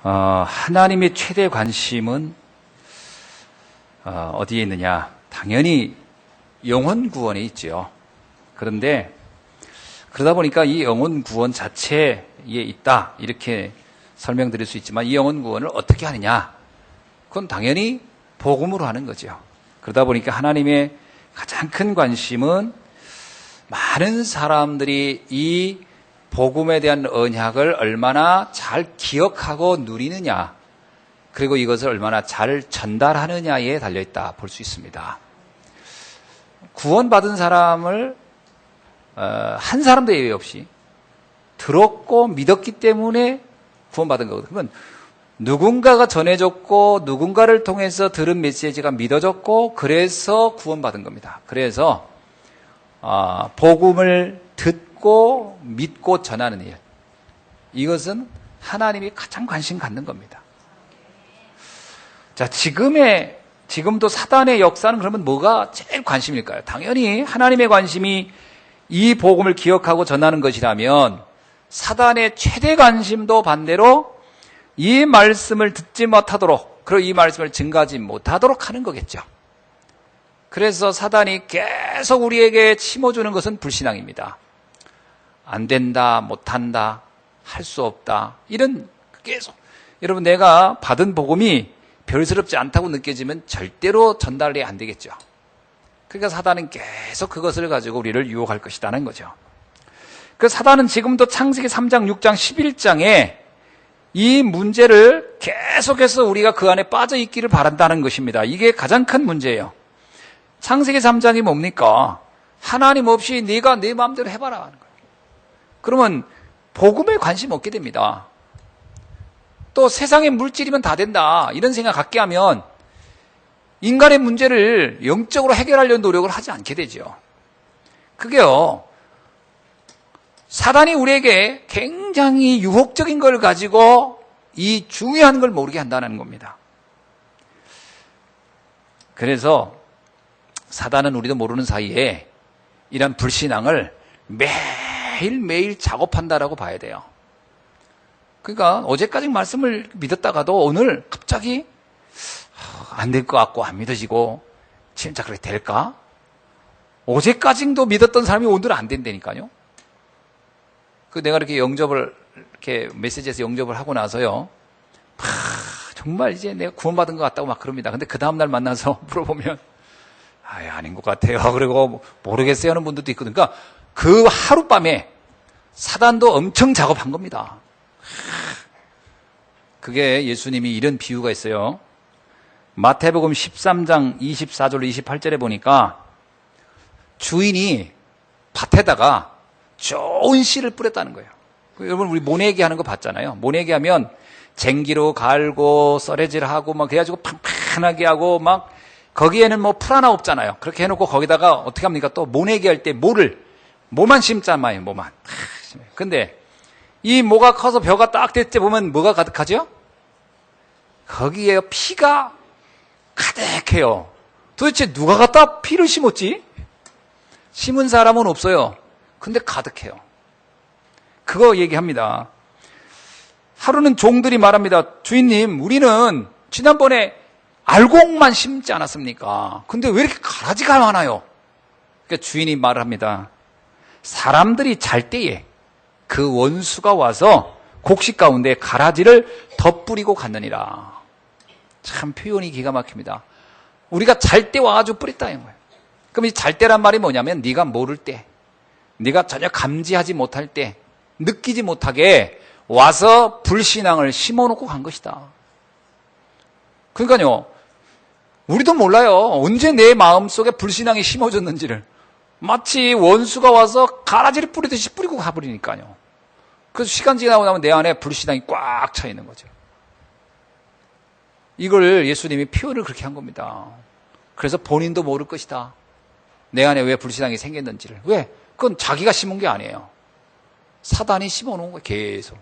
하나님의 최대 관심은 어디에 있느냐? 당연히 영혼 구원에 있죠. 그런데 그러다 보니까 이 영혼 구원 자체에 있다 이렇게 설명드릴 수 있지만 이 영혼 구원을 어떻게 하느냐? 그건 당연히 복음으로 하는 거죠. 그러다 보니까 하나님의 가장 큰 관심은 많은 사람들이 이 복음에 대한 언약을 얼마나 잘 기억하고 누리느냐, 그리고 이것을 얼마나 잘 전달하느냐에 달려있다 볼 수 있습니다. 구원받은 사람을 한 사람도 예외 없이 들었고 믿었기 때문에 구원받은 거거든요. 그러면 누군가가 전해줬고 누군가를 통해서 들은 메시지가 믿어졌고 그래서 구원받은 겁니다. 그래서 복음을 듣고 믿고 전하는 일, 이것은 하나님이 가장 관심 갖는 겁니다. 자, 지금도 사단의 역사는 그러면 뭐가 제일 관심일까요? 당연히 하나님의 관심이 이 복음을 기억하고 전하는 것이라면 사단의 최대 관심도 반대로 이 말씀을 듣지 못하도록, 그리고 이 말씀을 증거하지 못하도록 하는 거겠죠. 그래서 사단이 계속 우리에게 심어주는 것은 불신앙입니다. 안 된다, 못한다, 할 수 없다, 이런 계속. 여러분, 내가 받은 복음이 별스럽지 않다고 느껴지면 절대로 전달이 안 되겠죠. 그러니까 사단은 계속 그것을 가지고 우리를 유혹할 것이라는 거죠. 그 사단은 지금도 창세기 3장, 6장, 11장에 이 문제를 계속해서 우리가 그 안에 빠져 있기를 바란다는 것입니다. 이게 가장 큰 문제예요. 창세기 3장이 뭡니까? 하나님 없이 네가 네 마음대로 해봐라 하는 거예요. 그러면 복음에 관심 없게 됩니다. 또 세상의 물질이면 다 된다 이런 생각 갖게 하면 인간의 문제를 영적으로 해결하려는 노력을 하지 않게 되죠. 그게요, 사단이 우리에게 굉장히 유혹적인 걸 가지고 이 중요한 걸 모르게 한다는 겁니다. 그래서 사단은 우리도 모르는 사이에 이런 불신앙을 매일매일 작업한다라고 봐야 돼요. 그러니까 어제까지 말씀을 믿었다가도 오늘 갑자기 안 될 것 같고 안 믿어지고, 진짜 그렇게 될까? 어제까지도 믿었던 사람이 오늘은 안 된다니까요. 내가 이렇게 영접을, 이렇게 메시지에서 영접을 하고 나서요, 정말 이제 내가 구원받은 것 같다고 막 그럽니다. 근데 그 다음날 만나서 물어보면, 아닌 것 같아요. 그리고 모르겠어요 하는 분들도 있거든요. 그러니까 그 하룻밤에 사단도 엄청 작업한 겁니다. 그게 예수님이 이런 비유가 있어요. 마태복음 13장 24절 28절에 보니까 주인이 밭에다가 좋은 씨를 뿌렸다는 거예요. 여러분, 우리 모내기 하는 거 봤잖아요. 모내기 하면 쟁기로 갈고 썰애질하고 막 그래가지고 판판하게 하고 막, 거기에는 뭐 풀 하나 없잖아요. 그렇게 해놓고 거기다가 어떻게 합니까? 또 모내기 할 때 모만 심잖아요. 모만. 근데 이 모가 커서 벼가 딱 될 때 보면 뭐가 가득하죠? 거기에 피가 가득해요. 도대체 누가 갖다 피를 심었지? 심은 사람은 없어요. 근데 가득해요. 그거 얘기합니다. 하루는 종들이 말합니다. 주인님, 우리는 지난번에 알곡만 심지 않았습니까? 근데 왜 이렇게 가라지가 많아요? 그러니까 주인이 말을 합니다. 사람들이 잘 때에 그 원수가 와서 곡식 가운데 가라지를 덧뿌리고 갔느니라. 참 표현이 기가 막힙니다. 우리가 잘 때 와가지고 뿌렸다 이런 거예요. 그럼 이 잘 때란 말이 뭐냐면 네가 모를 때, 네가 전혀 감지하지 못할 때, 느끼지 못하게 와서 불신앙을 심어놓고 간 것이다. 그러니까요, 우리도 몰라요. 언제 내 마음속에 불신앙이 심어졌는지를. 마치 원수가 와서 가라지를 뿌리듯이 뿌리고 가버리니까요. 그래서 시간 지나고 나면 내 안에 불신앙이 꽉 차 있는 거죠. 이걸 예수님이 표현을 그렇게 한 겁니다. 그래서 본인도 모를 것이다. 내 안에 왜 불신앙이 생겼는지를. 왜? 그건 자기가 심은 게 아니에요. 사단이 심어놓은 거예요, 계속.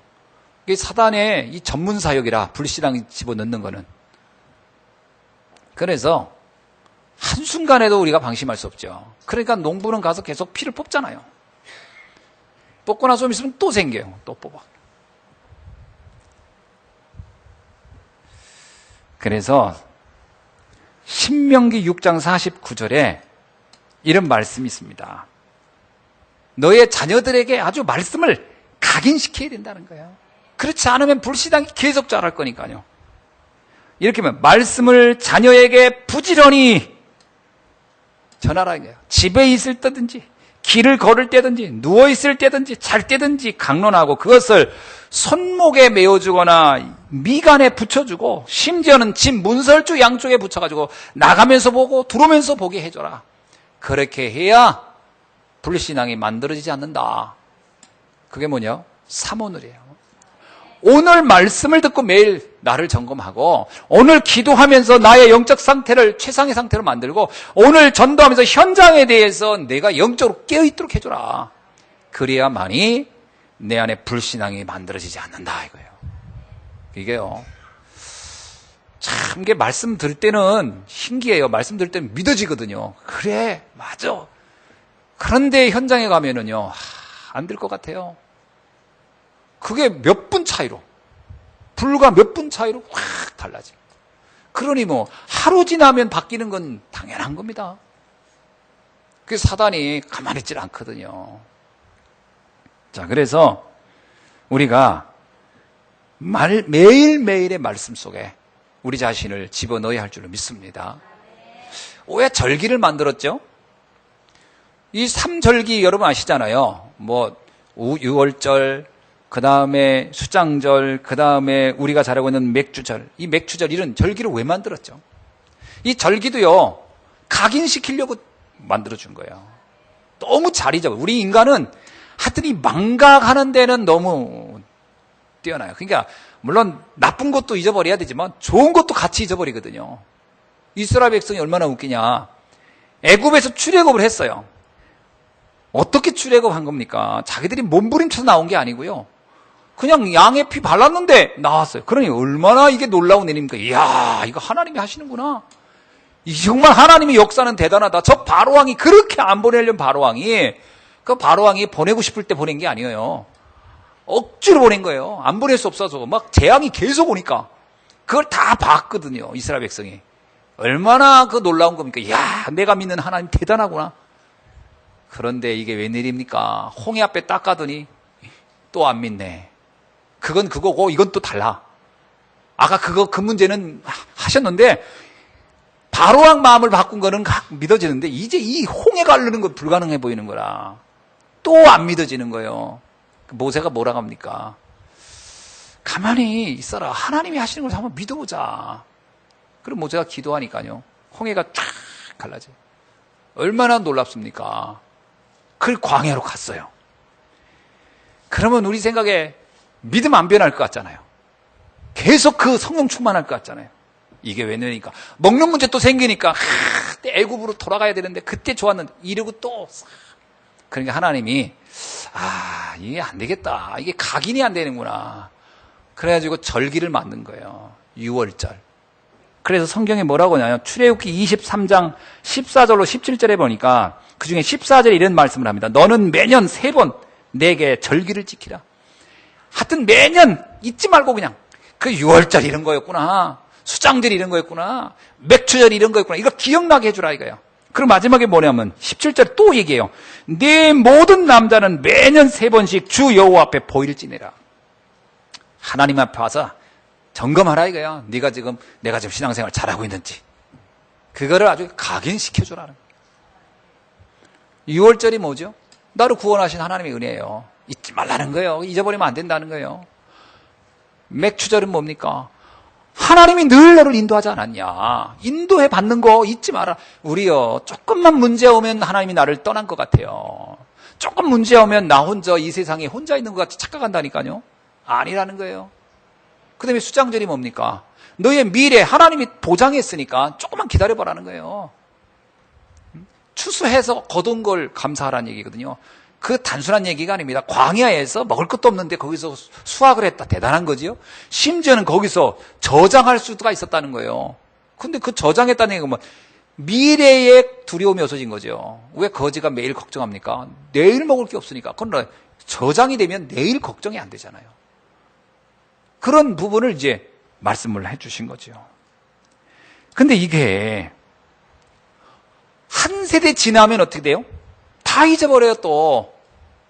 이게 사단의 이 전문 사역이라, 불신앙이 집어넣는 거는. 그래서 한순간에도 우리가 방심할 수 없죠. 그러니까 농부는 가서 계속 피를 뽑잖아요. 뽑고 나서 좀 있으면 또 생겨요. 또 뽑아. 그래서 신명기 6장 49절에 이런 말씀이 있습니다. 너의 자녀들에게 아주 말씀을 각인시켜야 된다는 거예요. 그렇지 않으면 불신앙이 계속 자랄 거니까요. 이렇게 하면 말씀을 자녀에게 부지런히 전하라는 거예요. 집에 있을 때든지 길을 걸을 때든지 누워있을 때든지 잘 때든지 강론하고 그것을 손목에 메어주거나 미간에 붙여주고 심지어는 집 문설주 양쪽에 붙여가지고 나가면서 보고 들어오면서 보게 해줘라. 그렇게 해야 불신앙이 만들어지지 않는다. 그게 뭐냐? 삼오늘이에요. 오늘 말씀을 듣고 매일 나를 점검하고 오늘 기도하면서 나의 영적 상태를 최상의 상태로 만들고 오늘 전도하면서 현장에 대해서 내가 영적으로 깨어있도록 해줘라. 그래야만이 내 안에 불신앙이 만들어지지 않는다 이거예요. 이게요. 참 이게 말씀 들을 때는 신기해요. 말씀 들을 때는 믿어지거든요. 그래 맞아. 그런데 현장에 가면은요 안 될 것 같아요. 그게 몇 분 차이로 불과 몇 분 차이로 확 달라집니다. 그러니 뭐 하루 지나면 바뀌는 건 당연한 겁니다. 그 사단이 가만히 있질 않거든요. 자, 그래서 우리가 매일매일의 말씀 속에 우리 자신을 집어넣어야 할 줄로 믿습니다. 왜 절기를 만들었죠? 이 3절기 여러분 아시잖아요. 뭐 6월절, 그 다음에 수장절, 그 다음에 우리가 잘 알고 있는 맥주절, 이 맥주절 이런 절기를 왜 만들었죠? 이 절기도요 각인시키려고 만들어준 거예요. 너무 잘 잊어버려. 우리 인간은 하여튼 이 망각하는 데는 너무 뛰어나요. 그러니까 물론 나쁜 것도 잊어버려야 되지만 좋은 것도 같이 잊어버리거든요. 이스라엘 백성이 얼마나 웃기냐. 애굽에서 출애굽을 했어요. 어떻게 출애굽한 겁니까? 자기들이 몸부림쳐서 나온 게 아니고요. 그냥 양의 피 발랐는데 나왔어요. 그러니 얼마나 이게 놀라운 일입니까? 이야, 이거 하나님이 하시는구나. 정말 하나님의 역사는 대단하다. 저 바로왕이 그렇게 안 보내려는 바로왕이 그 바로왕이 보내고 싶을 때 보낸 게 아니에요. 억지로 보낸 거예요. 안 보낼 수 없어서 막 재앙이 계속 오니까 그걸 다 봤거든요. 이스라엘 백성이. 얼마나 그 놀라운 겁니까? 이야, 내가 믿는 하나님 대단하구나. 그런데 이게 웬일입니까? 홍해 앞에 딱 가더니 또 안 믿네. 그건 그거고 이건 또 달라. 아까 그 문제는 하셨는데 바로왕 마음을 바꾼 거는 믿어지는데 이제 이 홍해가 흐르는 건 불가능해 보이는 거라. 또 안 믿어지는 거예요. 모세가 뭐라고 합니까? 가만히 있어라. 하나님이 하시는 걸 한번 믿어보자. 그럼 모세가 기도하니까요. 홍해가 쫙 갈라져요. 얼마나 놀랍습니까? 그 광야로 갔어요. 그러면 우리 생각에 믿음 안 변할 것 같잖아요. 계속 그 성령 충만할 것 같잖아요. 이게 웬일이니까 먹는 문제 또 생기니까 애굽으로 돌아가야 되는데 그때 좋았는데 이러고 또 그러니까 하나님이 이게 안 되겠다. 이게 각인이 안 되는구나. 그래가지고 절기를 만든 거예요. 6월절. 그래서 성경에 뭐라고 하냐면 출애굽기 23장 14절로 17절에 보니까 그중에 14절에 이런 말씀을 합니다. 너는 매년 3번 내게 절기를 지키라. 하여튼 매년 잊지 말고 그냥 그 6월절 이런 거였구나. 수장절 이런 거였구나. 맥주절 이런 거였구나. 이거 기억나게 해주라 이거예요. 그리고 마지막에 뭐냐면 17절에 또 얘기해요. 네 모든 남자는 매년 3번씩 주 여호와 앞에 보일을 지내라. 하나님 앞에 와서 점검하라 이거야. 내가 지금 신앙생활 잘하고 있는지. 그거를 아주 각인시켜주라는 거예요. 6월절이 뭐죠? 나를 구원하신 하나님의 은혜예요. 잊지 말라는 거예요. 잊어버리면 안 된다는 거예요. 맥주절은 뭡니까? 하나님이 늘 너를 인도하지 않았냐. 인도해 받는 거 잊지 마라. 우리요 조금만 문제 오면 하나님이 나를 떠난 것 같아요. 조금 문제 오면 나 혼자 이 세상에 혼자 있는 것 같이 착각한다니까요. 아니라는 거예요. 그 다음에 수장절이 뭡니까? 너의 미래 하나님이 보장했으니까 조금만 기다려보라는 거예요. 추수해서 거둔 걸 감사하라는 얘기거든요. 그 단순한 얘기가 아닙니다. 광야에서 먹을 것도 없는데 거기서 수확을 했다. 대단한 거지요. 심지어는 거기서 저장할 수가 있었다는 거예요. 근데 그 저장했다는 얘기가 뭐 미래에 두려움이 없어진 거죠. 왜 거지가 매일 걱정합니까? 내일 먹을 게 없으니까. 그러나 저장이 되면 내일 걱정이 안 되잖아요. 그런 부분을 이제 말씀을 해주신 거죠. 근데 이게 한 세대 지나면 어떻게 돼요? 다 잊어버려요. 또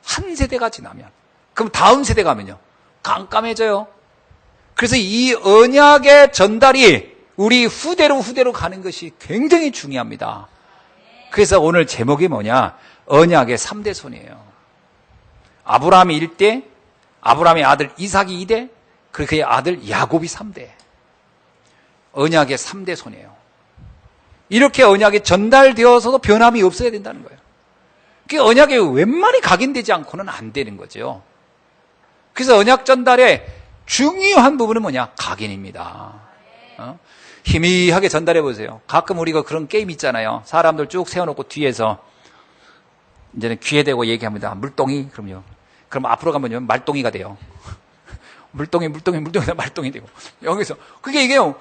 한 세대가 지나면. 그럼 다음 세대 가면요, 깜깜해져요. 그래서 이 언약의 전달이 우리 후대로 가는 것이 굉장히 중요합니다. 그래서 오늘 제목이 뭐냐? 언약의 3대 손이에요. 아브라함이 1대, 아브라함의 아들 이삭이 2대, 그리고 그의 아들 야곱이 3대. 언약의 3대 손이에요. 이렇게 언약이 전달되어서도 변함이 없어야 된다는 거예요. 그 언약에 웬만히 각인되지 않고는 안 되는 거죠. 그래서 언약 전달의 중요한 부분은 뭐냐? 각인입니다. 희미하게 전달해 보세요. 가끔 우리가 그런 게임 있잖아요. 사람들 쭉 세워놓고 뒤에서 이제는 귀에 대고 얘기합니다. 물동이, 그럼요. 그럼 앞으로 가면요, 말동이가 돼요. 물동이 말동이 되고. 여기서. 그게 이게요,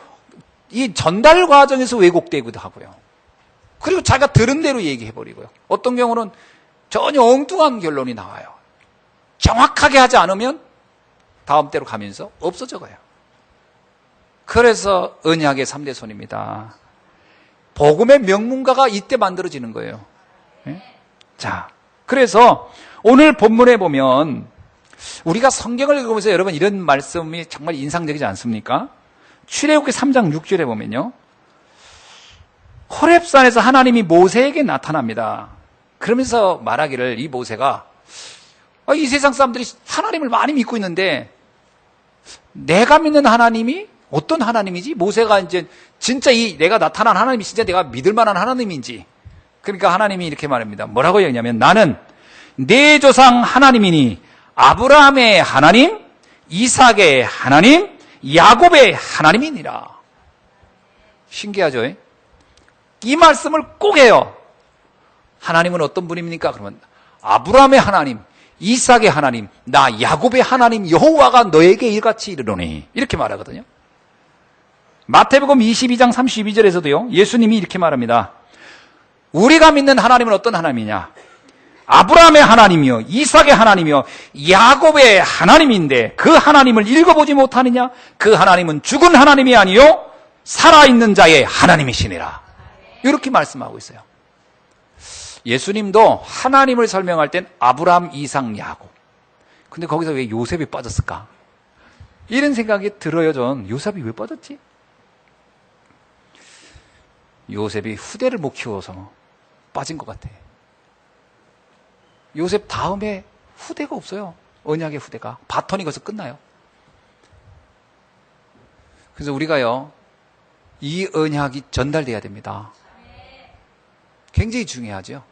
이 전달 과정에서 왜곡되기도 하고요. 그리고 자기가 들은 대로 얘기해버리고요. 어떤 경우는 전혀 엉뚱한 결론이 나와요. 정확하게 하지 않으면 다음 때로 가면서 없어져 가요. 그래서 언약의 3대 손입니다. 복음의 명문가가 이때 만들어지는 거예요. 네? 자, 그래서 오늘 본문에 보면 우리가 성경을 읽으면서 여러분 이런 말씀이 정말 인상적이지 않습니까? 출애굽기 3장 6절에 보면요, 호렙산에서 하나님이 모세에게 나타납니다. 그러면서 말하기를, 이 모세가 이 세상 사람들이 하나님을 많이 믿고 있는데 내가 믿는 하나님이 어떤 하나님이지? 모세가 이제 진짜 이 내가 나타난 하나님이 진짜 내가 믿을 만한 하나님인지. 그러니까 하나님이 이렇게 말합니다. 뭐라고 얘기하냐면, 나는 내 조상 하나님이니 아브라함의 하나님, 이삭의 하나님, 야곱의 하나님이니라. 신기하죠? 이 말씀을 꼭 해요. 하나님은 어떤 분입니까? 그러면 아브라함의 하나님, 이삭의 하나님, 나 야곱의 하나님 여호와가 너에게 이같이 이르노니, 이렇게 말하거든요. 마태복음 22장 32절에서도요, 예수님이 이렇게 말합니다. 우리가 믿는 하나님은 어떤 하나님이냐? 아브라함의 하나님이요, 이삭의 하나님이요, 야곱의 하나님인데 그 하나님을 읽어보지 못하느냐? 그 하나님은 죽은 하나님이 아니요 살아있는 자의 하나님이시니라. 이렇게 말씀하고 있어요. 예수님도 하나님을 설명할 땐 아브라함, 이삭, 야곱. 근데 거기서 왜 요셉이 빠졌을까? 이런 생각이 들어요. 전 요셉이 왜 빠졌지? 요셉이 후대를 못 키워서 빠진 것 같아. 요셉 다음에 후대가 없어요. 언약의 후대가. 바톤이 거기서 끝나요. 그래서 우리가요, 이 언약이 전달돼야 됩니다. 굉장히 중요하죠.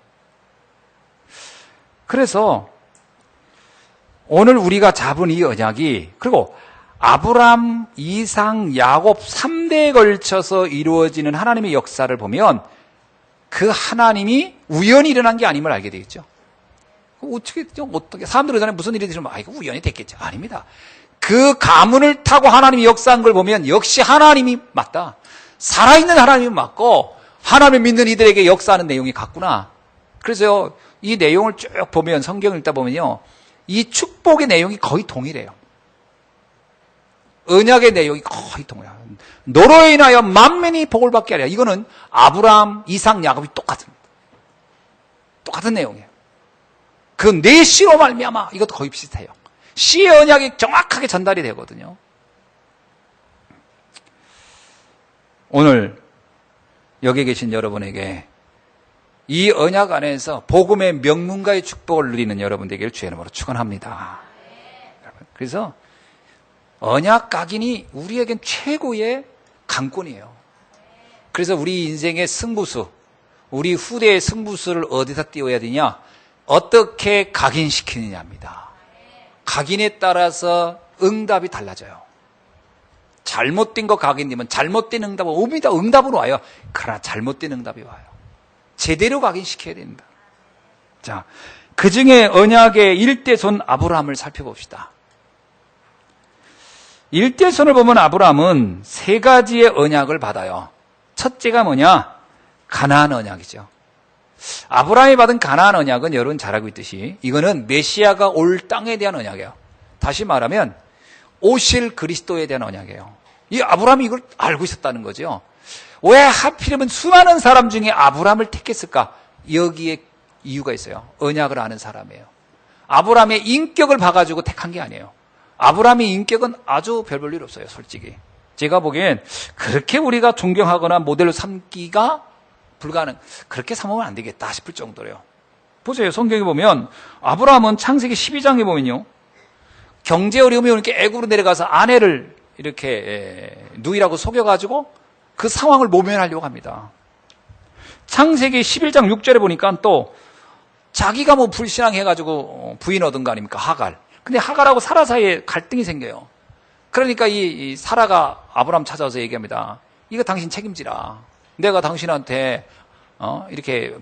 그래서 오늘 우리가 잡은 이 언약이, 그리고 아브람, 이삭, 야곱 3대에 걸쳐서 이루어지는 하나님의 역사를 보면 그 하나님이 우연히 일어난 게 아님을 알게 되겠죠. 어떻게 사람들 의전에 무슨 일이 있으면 이거 우연히 됐겠죠. 아닙니다. 그 가문을 타고 하나님이 역사한 걸 보면 역시 하나님이 맞다. 살아있는 하나님이 맞고 하나님을 믿는 이들에게 역사하는 내용이 같구나. 그래서 이 내용을 쭉 보면, 성경을 읽다 보면요, 이 축복의 내용이 거의 동일해요. 언약의 내용이 거의 동일해요. 너로 인하여 만민이 복을 받게 하리라. 이거는 아브라함, 이삭, 야곱이 똑같은 내용이에요. 그 내 씨로 말미암아, 이것도 거의 비슷해요. 씨의 언약이 정확하게 전달이 되거든요. 오늘 여기 계신 여러분에게 이 언약 안에서 복음의 명문가의 축복을 누리는 여러분 되기를 주의 이름으로 축원합니다. 그래서 언약 각인이 우리에겐 최고의 강권이에요. 그래서 우리 인생의 승부수, 우리 후대의 승부수를 어디다 띄워야 되냐? 어떻게 각인시키느냐입니다. 각인에 따라서 응답이 달라져요. 잘못된 거 각인되면 잘못된 응답은 옵니다. 응답은 와요. 그러나 잘못된 응답이 와요. 제대로 각인시켜야 됩니다. 자, 그 중에 언약의 일대손 아브라함을 살펴봅시다. 일대손을 보면 아브라함은 세 가지의 언약을 받아요. 첫째가 뭐냐? 가나안 언약이죠. 아브라함이 받은 가나안 언약은 여러분 잘 알고 있듯이 이거는 메시아가 올 땅에 대한 언약이에요. 다시 말하면 오실 그리스도에 대한 언약이에요. 이 아브라함이 이걸 알고 있었다는 거죠. 왜 하필이면 수많은 사람 중에 아브라함을 택했을까? 여기에 이유가 있어요. 언약을 아는 사람이에요. 아브라함의 인격을 봐가지고 택한 게 아니에요. 아브라함의 인격은 아주 별 볼 일 없어요, 솔직히. 제가 보기엔 그렇게 우리가 존경하거나 모델로 삼기가 불가능, 그렇게 삼으면 안 되겠다 싶을 정도래요. 보세요. 성경에 보면 아브라함은 창세기 12장에 보면요, 경제 어려움이 오니까 애굽으로 내려가서 아내를 이렇게 누이라고 속여가지고 그 상황을 모면하려고 합니다. 창세기 11장 6절에 보니까 또 자기가 뭐 불신앙해가지고 부인 얻은 거 아닙니까? 하갈. 근데 하갈하고 사라 사이에 갈등이 생겨요. 그러니까 이 사라가 아브라함 찾아와서 얘기합니다. 이거 당신 책임지라. 내가 당신한테 이렇게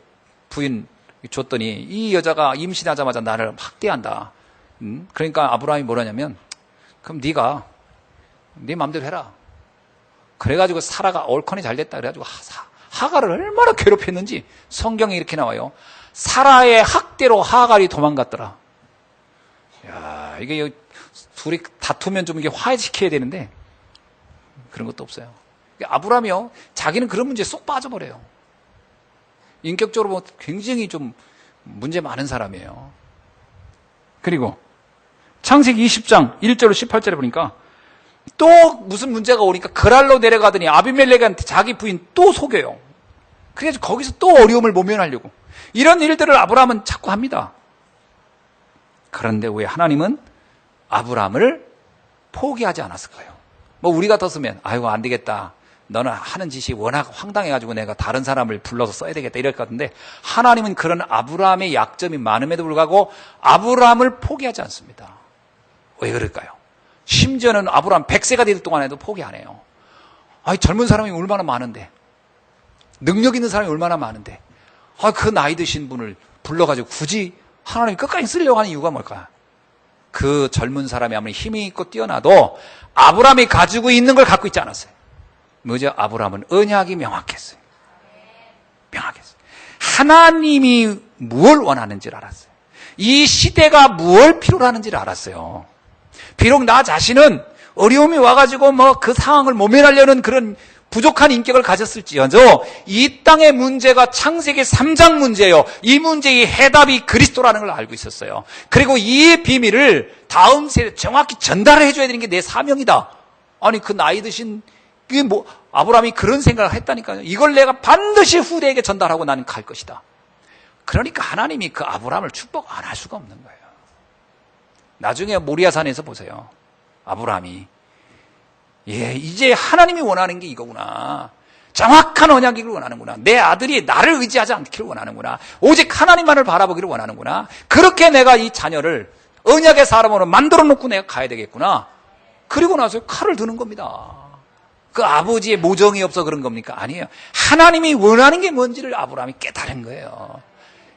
부인 줬더니 이 여자가 임신하자마자 나를 학대한다. 그러니까 아브라함이 뭐라냐면, 그럼 네가 네 마음대로 해라. 그래가지고 사라가 얼큰이 잘 됐다. 그래가지고 하갈을 얼마나 괴롭혔는지 성경에 이렇게 나와요. 사라의 학대로 하갈이 도망갔더라. 야, 이게 둘이 다투면 좀 이게 화해시켜야 되는데 그런 것도 없어요. 아브라함이요, 자기는 그런 문제에 쏙 빠져버려요. 인격적으로 굉장히 좀 문제 많은 사람이에요. 그리고 창세기 20장 1절로 18절에 보니까 또 무슨 문제가 오니까 그랄로 내려가더니 아비멜렉한테 자기 부인 또 속여요. 그래서 거기서 또 어려움을 모면하려고. 이런 일들을 아브라함은 자꾸 합니다. 그런데 왜 하나님은 아브라함을 포기하지 않았을까요? 뭐 우리 같았으면 아이고 안 되겠다, 너는 하는 짓이 워낙 황당해가지고 내가 다른 사람을 불러서 써야 되겠다 이럴 것 같은데, 하나님은 그런 아브라함의 약점이 많음에도 불구하고 아브라함을 포기하지 않습니다. 왜 그럴까요? 심지어는 아브라함 100세가 될 동안에도 포기 안 해요. 아니, 젊은 사람이 얼마나 많은데, 능력 있는 사람이 얼마나 많은데, 그 나이 드신 분을 불러가지고 굳이 하나님이 끝까지 쓰려고 하는 이유가 뭘까요? 그 젊은 사람이 아무리 힘이 있고 뛰어나도 아브라함이 가지고 있는 걸 갖고 있지 않았어요. 뭐죠? 아브라함은 언약이 명확했어요. 명확했어요. 하나님이 무엇을 원하는지를 알았어요. 이 시대가 무엇을 필요로 하는지를 알았어요. 비록 나 자신은 어려움이 와가지고 뭐 그 상황을 모면하려는 그런 부족한 인격을 가졌을지언정 이 땅의 문제가 창세기 3장 문제예요. 이 문제의 해답이 그리스도라는 걸 알고 있었어요. 그리고 이 비밀을 다음 세대에 정확히 전달을 해줘야 되는 게 내 사명이다. 아니, 그 나이 드신 그게 뭐 아브라함이 그런 생각을 했다니까요. 이걸 내가 반드시 후대에게 전달하고 나는 갈 것이다. 그러니까 하나님이 그 아브라함을 축복 안 할 수가 없는 거예요. 나중에 모리아산에서 보세요. 아브라함이 이제 하나님이 원하는 게 이거구나. 정확한 언약이기를 원하는구나. 내 아들이 나를 의지하지 않기를 원하는구나. 오직 하나님만을 바라보기를 원하는구나. 그렇게 내가 이 자녀를 언약의 사람으로 만들어 놓고 내가 가야 되겠구나. 그리고 나서 칼을 드는 겁니다. 그 아버지의 모정이 없어 그런 겁니까? 아니에요. 하나님이 원하는 게 뭔지를 아브라함이 깨달은 거예요.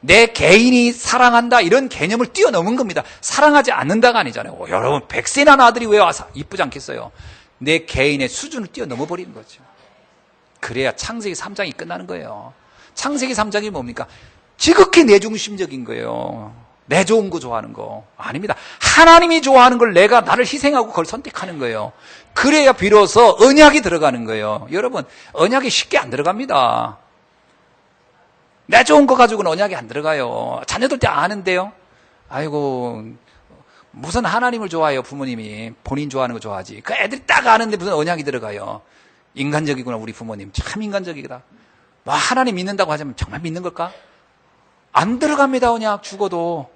내 개인이 사랑한다 이런 개념을 뛰어넘은 겁니다. 사랑하지 않는다가 아니잖아요. 여러분 100세 난 아들이 왜 와서 이쁘지 않겠어요? 내 개인의 수준을 뛰어넘어 버리는 거죠. 그래야 창세기 3장이 끝나는 거예요. 창세기 3장이 뭡니까? 지극히 내중심적인 거예요. 내 좋은 거 좋아하는 거 아닙니다. 하나님이 좋아하는 걸 내가 나를 희생하고 그걸 선택하는 거예요. 그래야 비로소 언약이 들어가는 거예요. 여러분, 언약이 쉽게 안 들어갑니다. 내 좋은 거 가지고는 언약이 안 들어가요. 자녀들 때 아는데요. 아이고, 무슨 하나님을 좋아해요. 부모님이 본인 좋아하는 거 좋아하지. 그 애들이 딱 아는데 무슨 언약이 들어가요. 인간적이구나. 우리 부모님 참 인간적이다. 뭐 하나님 믿는다고 하자면 정말 믿는 걸까? 안 들어갑니다. 언약 죽어도.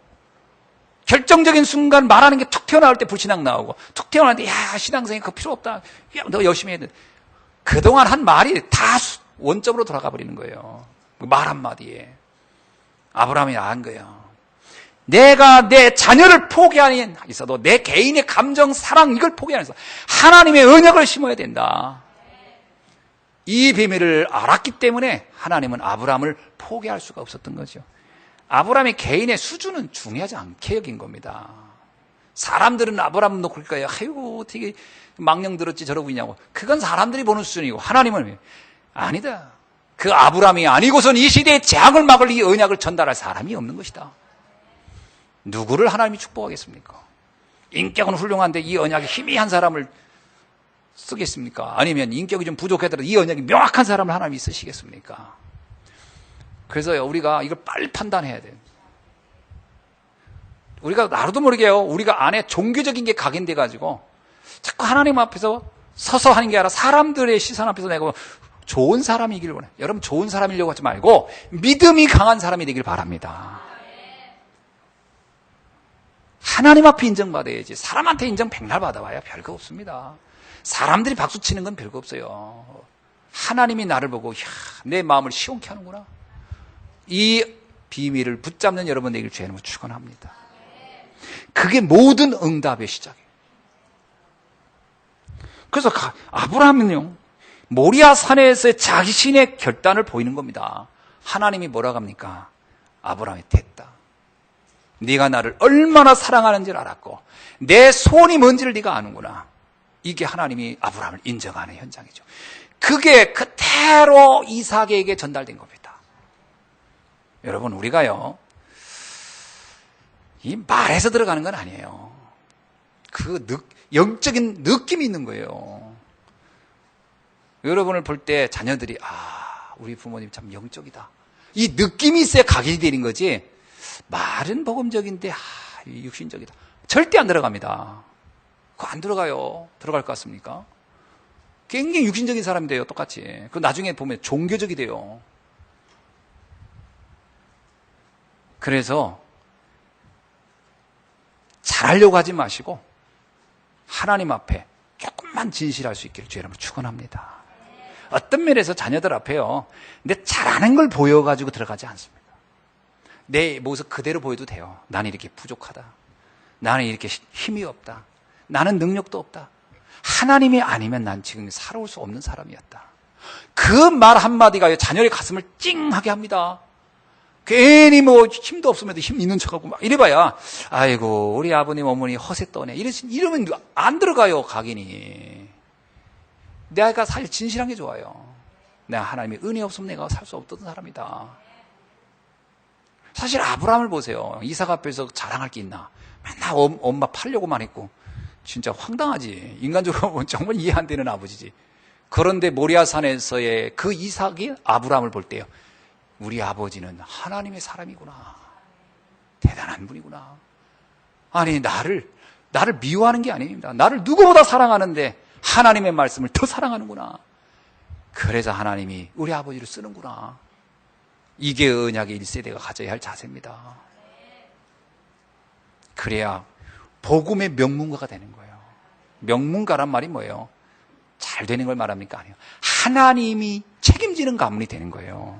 결정적인 순간 말하는 게 툭 튀어나올 때 불신앙 나오고, 툭 튀어나올 때 야 신앙생이 그거 필요 없다. 야 너 열심히 해야 돼. 그동안 한 말이 다 원점으로 돌아가 버리는 거예요. 말 한마디에. 아브라함이 안 거예요. 내가 내 자녀를 포기하는 있어도 내 개인의 감정, 사랑 이걸 포기하는 있어 하나님의 언약을 심어야 된다. 이 비밀을 알았기 때문에 하나님은 아브라함을 포기할 수가 없었던 거죠. 아브라함의 개인의 수준은 중요하지 않게 여긴 겁니다. 사람들은 아브라함 놓고 그럴 거예요. 아이고 어떻게 망령 들었지 저러고 있냐고. 그건 사람들이 보는 수준이고 하나님은 아니다. 그 아브라함이 아니고선 이 시대의 재앙을 막을 이 언약을 전달할 사람이 없는 것이다. 누구를 하나님이 축복하겠습니까? 인격은 훌륭한데 이 언약에 희미한 사람을 쓰겠습니까? 아니면 인격이 좀 부족하더라도 이 언약이 명확한 사람을 하나님이 쓰시겠습니까? 그래서 우리가 이걸 빨리 판단해야 돼요. 우리가 나로도 모르게요. 우리가 안에 종교적인 게 각인돼 가지고 자꾸 하나님 앞에서 서서 하는 게 아니라 사람들의 시선 앞에서 내가 좋은 사람이길 원해. 여러분 좋은 사람이려고 하지 말고 믿음이 강한 사람이 되길 바랍니다. 하나님 앞에 인정받아야지. 사람한테 인정 백날 받아봐야 별거 없습니다. 사람들이 박수치는 건 별거 없어요. 하나님이 나를 보고 내 마음을 시원케 하는구나. 이 비밀을 붙잡는 여러분 되길 주의 이름으로 축원합니다. 그게 모든 응답의 시작이에요. 그래서 아브라함은요, 모리아 산에서의 자신의 결단을 보이는 겁니다. 하나님이 뭐라고 합니까? 아브라함이 됐다. 네가 나를 얼마나 사랑하는지를 알았고 내 소원이 뭔지를 네가 아는구나. 이게 하나님이 아브라함을 인정하는 현장이죠. 그게 그대로 이삭에게 전달된 겁니다. 여러분 우리가요, 이 말에서 들어가는 건 아니에요. 그 영적인 느낌이 있는 거예요. 여러분을 볼 때 자녀들이 우리 부모님 참 영적이다. 이 느낌이 있어야 각인이 되는 거지. 말은 복음적인데 육신적이다. 절대 안 들어갑니다. 그거 안 들어가요. 들어갈 것 같습니까? 굉장히 육신적인 사람이 돼요. 똑같이. 그 나중에 보면 종교적이 돼요. 그래서 잘하려고 하지 마시고 하나님 앞에 조금만 진실할 수 있기를 주의 이름으로 축원합니다. 어떤 면에서 자녀들 앞에요, 내 잘하는 걸 보여가지고 들어가지 않습니다. 내 모습 그대로 보여도 돼요. 나는 이렇게 부족하다. 나는 이렇게 힘이 없다. 나는 능력도 없다. 하나님이 아니면 난 지금 살아올 수 없는 사람이었다. 그 말 한마디가 자녀의 가슴을 찡하게 합니다. 괜히 뭐 힘도 없으면 힘 있는 척하고 막 이래봐야 아이고 우리 아버님 어머니 허세 떠네 이러면 안 들어가요. 각인이. 내가 사실 진실한 게 좋아요. 내가 하나님의 은혜 없으면 내가 살 수 없던 사람이다. 사실 아브라함을 보세요. 이삭 앞에서 자랑할 게 있나. 맨날 엄마 팔려고만 했고 진짜 황당하지. 인간적으로 보면 정말 이해 안 되는 아버지지. 그런데 모리아산에서의 그 이삭이 아브라함을 볼 때요, 우리 아버지는 하나님의 사람이구나. 대단한 분이구나. 아니 나를 미워하는 게 아닙니다. 나를 누구보다 사랑하는데 하나님의 말씀을 더 사랑하는구나. 그래서 하나님이 우리 아버지를 쓰는구나. 이게 언약의 1세대가 가져야 할 자세입니다. 그래야 복음의 명문가가 되는 거예요. 명문가란 말이 뭐예요? 잘 되는 걸 말합니까? 아니요. 하나님이 책임지는 가문이 되는 거예요.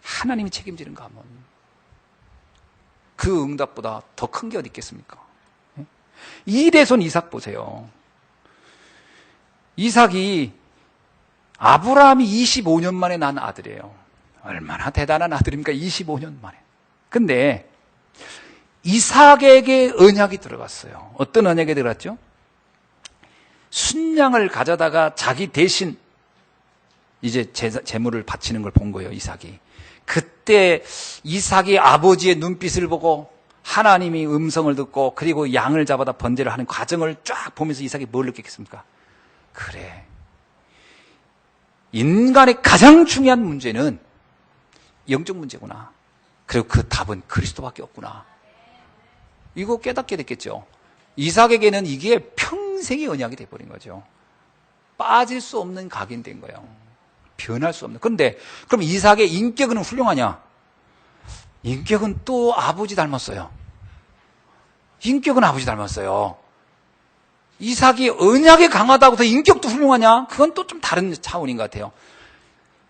하나님이 책임지는 가문. 그 응답보다 더 큰 게 어디 있겠습니까? 이레손 이삭 보세요. 이삭이 아브라함이 25년 만에 낳은 아들이에요. 얼마나 대단한 아들입니까? 25년 만에. 근데 이삭에게 언약이 들어갔어요. 어떤 언약이 들어갔죠? 순양을 가져다가 자기 대신 이제 제물을 바치는 걸 본 거예요, 이삭이. 그때 이삭이 아버지의 눈빛을 보고 하나님이 음성을 듣고 그리고 양을 잡아다 번제를 하는 과정을 쫙 보면서 이삭이 뭘 느꼈겠습니까? 그래, 인간의 가장 중요한 문제는 영적 문제구나. 그리고 그 답은 그리스도밖에 없구나. 이거 깨닫게 됐겠죠. 이삭에게는 이게 평생의 언약이 돼버린 거죠. 빠질 수 없는 각인된 거예요. 변할 수 없는. 그런데 그럼 이삭의 인격은 훌륭하냐? 인격은 또 아버지 닮았어요. 인격은 아버지 닮았어요. 이삭이 언약이 강하다고 해서 인격도 훌륭하냐? 그건 또 좀 다른 차원인 것 같아요.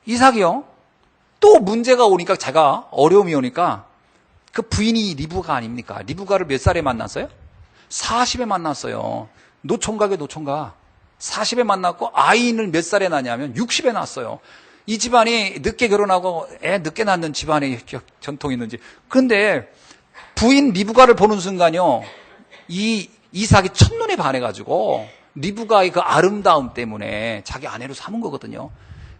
이삭이요, 또 문제가 오니까, 제가 어려움이 오니까 그 부인이 리브가 아닙니까? 리브가를 몇 살에 만났어요? 40에 만났어요. 노총각의 노총각. 40에 만났고 아이를 몇 살에 낳냐면 60에 낳았어요. 이 집안이 늦게 결혼하고 애 늦게 낳는 집안의 전통이 있는지. 그런데 부인 리브가를 보는 순간요, 이 이삭이 첫눈에 반해가지고 리브가의 그 아름다움 때문에 자기 아내로 삼은 거거든요.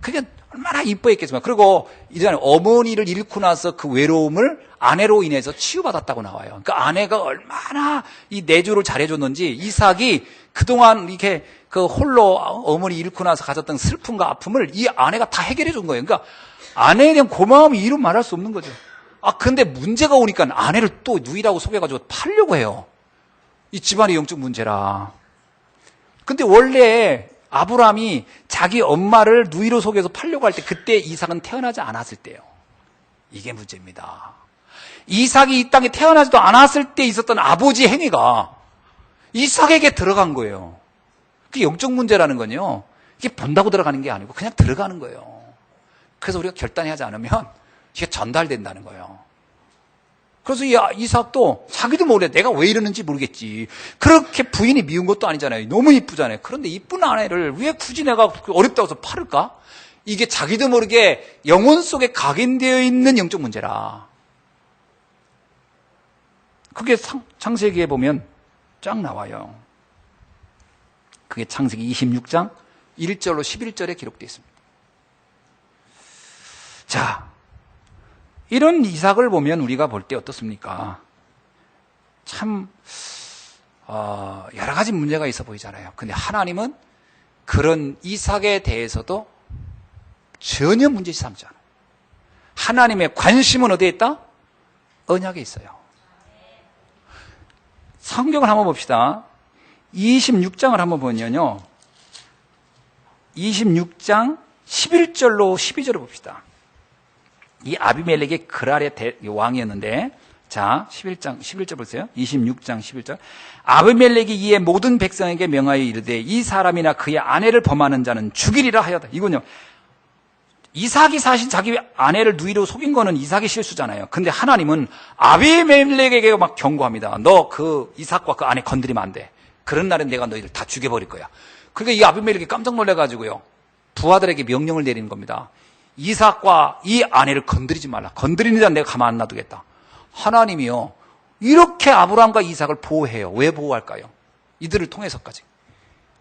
그게 얼마나 이뻐했겠습니까? 그리고 이런 어머니를 잃고 나서 그 외로움을 아내로 인해서 치유받았다고 나와요. 그러니까 아내가 얼마나 이 내조를 잘해줬는지 이삭이 그동안 이렇게 그 홀로 어머니 잃고 나서 가졌던 슬픔과 아픔을 이 아내가 다 해결해 준 거예요. 그러니까 아내에 대한 고마움이 이루 말할 수 없는 거죠. 근데 문제가 오니까 아내를 또 누이라고 속여가지고 팔려고 해요. 이 집안의 영적 문제라. 근데 원래 아브라함이 자기 엄마를 누이로 속여서 팔려고 할 때 그때 이삭은 태어나지 않았을 때예요. 이게 문제입니다. 이삭이 이 땅에 태어나지도 않았을 때 있었던 아버지 행위가 이삭에게 들어간 거예요. 그게 영적 문제라는 건요. 이게 본다고 들어가는 게 아니고 그냥 들어가는 거예요. 그래서 우리가 결단하지 않으면 이게 전달된다는 거예요. 그래서 이 이삭도 자기도 모르게 내가 왜 이러는지 모르겠지. 그렇게 부인이 미운 것도 아니잖아요. 너무 이쁘잖아요. 그런데 이쁜 아내를 왜 굳이 내가 어렵다고 해서 팔을까? 이게 자기도 모르게 영혼 속에 각인되어 있는 영적 문제라. 그게 창세기에 보면 쫙 나와요. 그게 창세기 26장 1절로 11절에 기록되어 있습니다. 자, 이런 이삭을 보면 우리가 볼 때 어떻습니까? 참 여러 가지 문제가 있어 보이잖아요. 근데 하나님은 그런 이삭에 대해서도 전혀 문제지 삼지 않아요. 하나님의 관심은 어디에 있다? 언약에 있어요. 성경을 한번 봅시다. 26장을 한번 보면요. 26장 11절로 12절을 봅시다. 이 아비멜렉의 그랄의 왕이었는데, 자, 11절 보세요. 26장 11절. 아비멜렉이 이에 모든 백성에게 명하여 이르되 이 사람이나 그의 아내를 범하는 자는 죽이리라 하였다. 이건요. 이삭이 사실 자기 아내를 누이로 속인 거는 이삭의 실수잖아요. 근데 하나님은 아비멜렉에게 막 경고합니다. 너 그 이삭과 그 아내 건드리면 안 돼. 그런 날엔 내가 너희를 다 죽여버릴 거야. 그러니까 이 아비멜렉이 깜짝 놀라가지고요. 부하들에게 명령을 내리는 겁니다. 이삭과 이 아내를 건드리지 말라. 건드리는 자는 내가 가만 안 놔두겠다. 하나님이요. 이렇게 아브라함과 이삭을 보호해요. 왜 보호할까요? 이들을 통해서까지.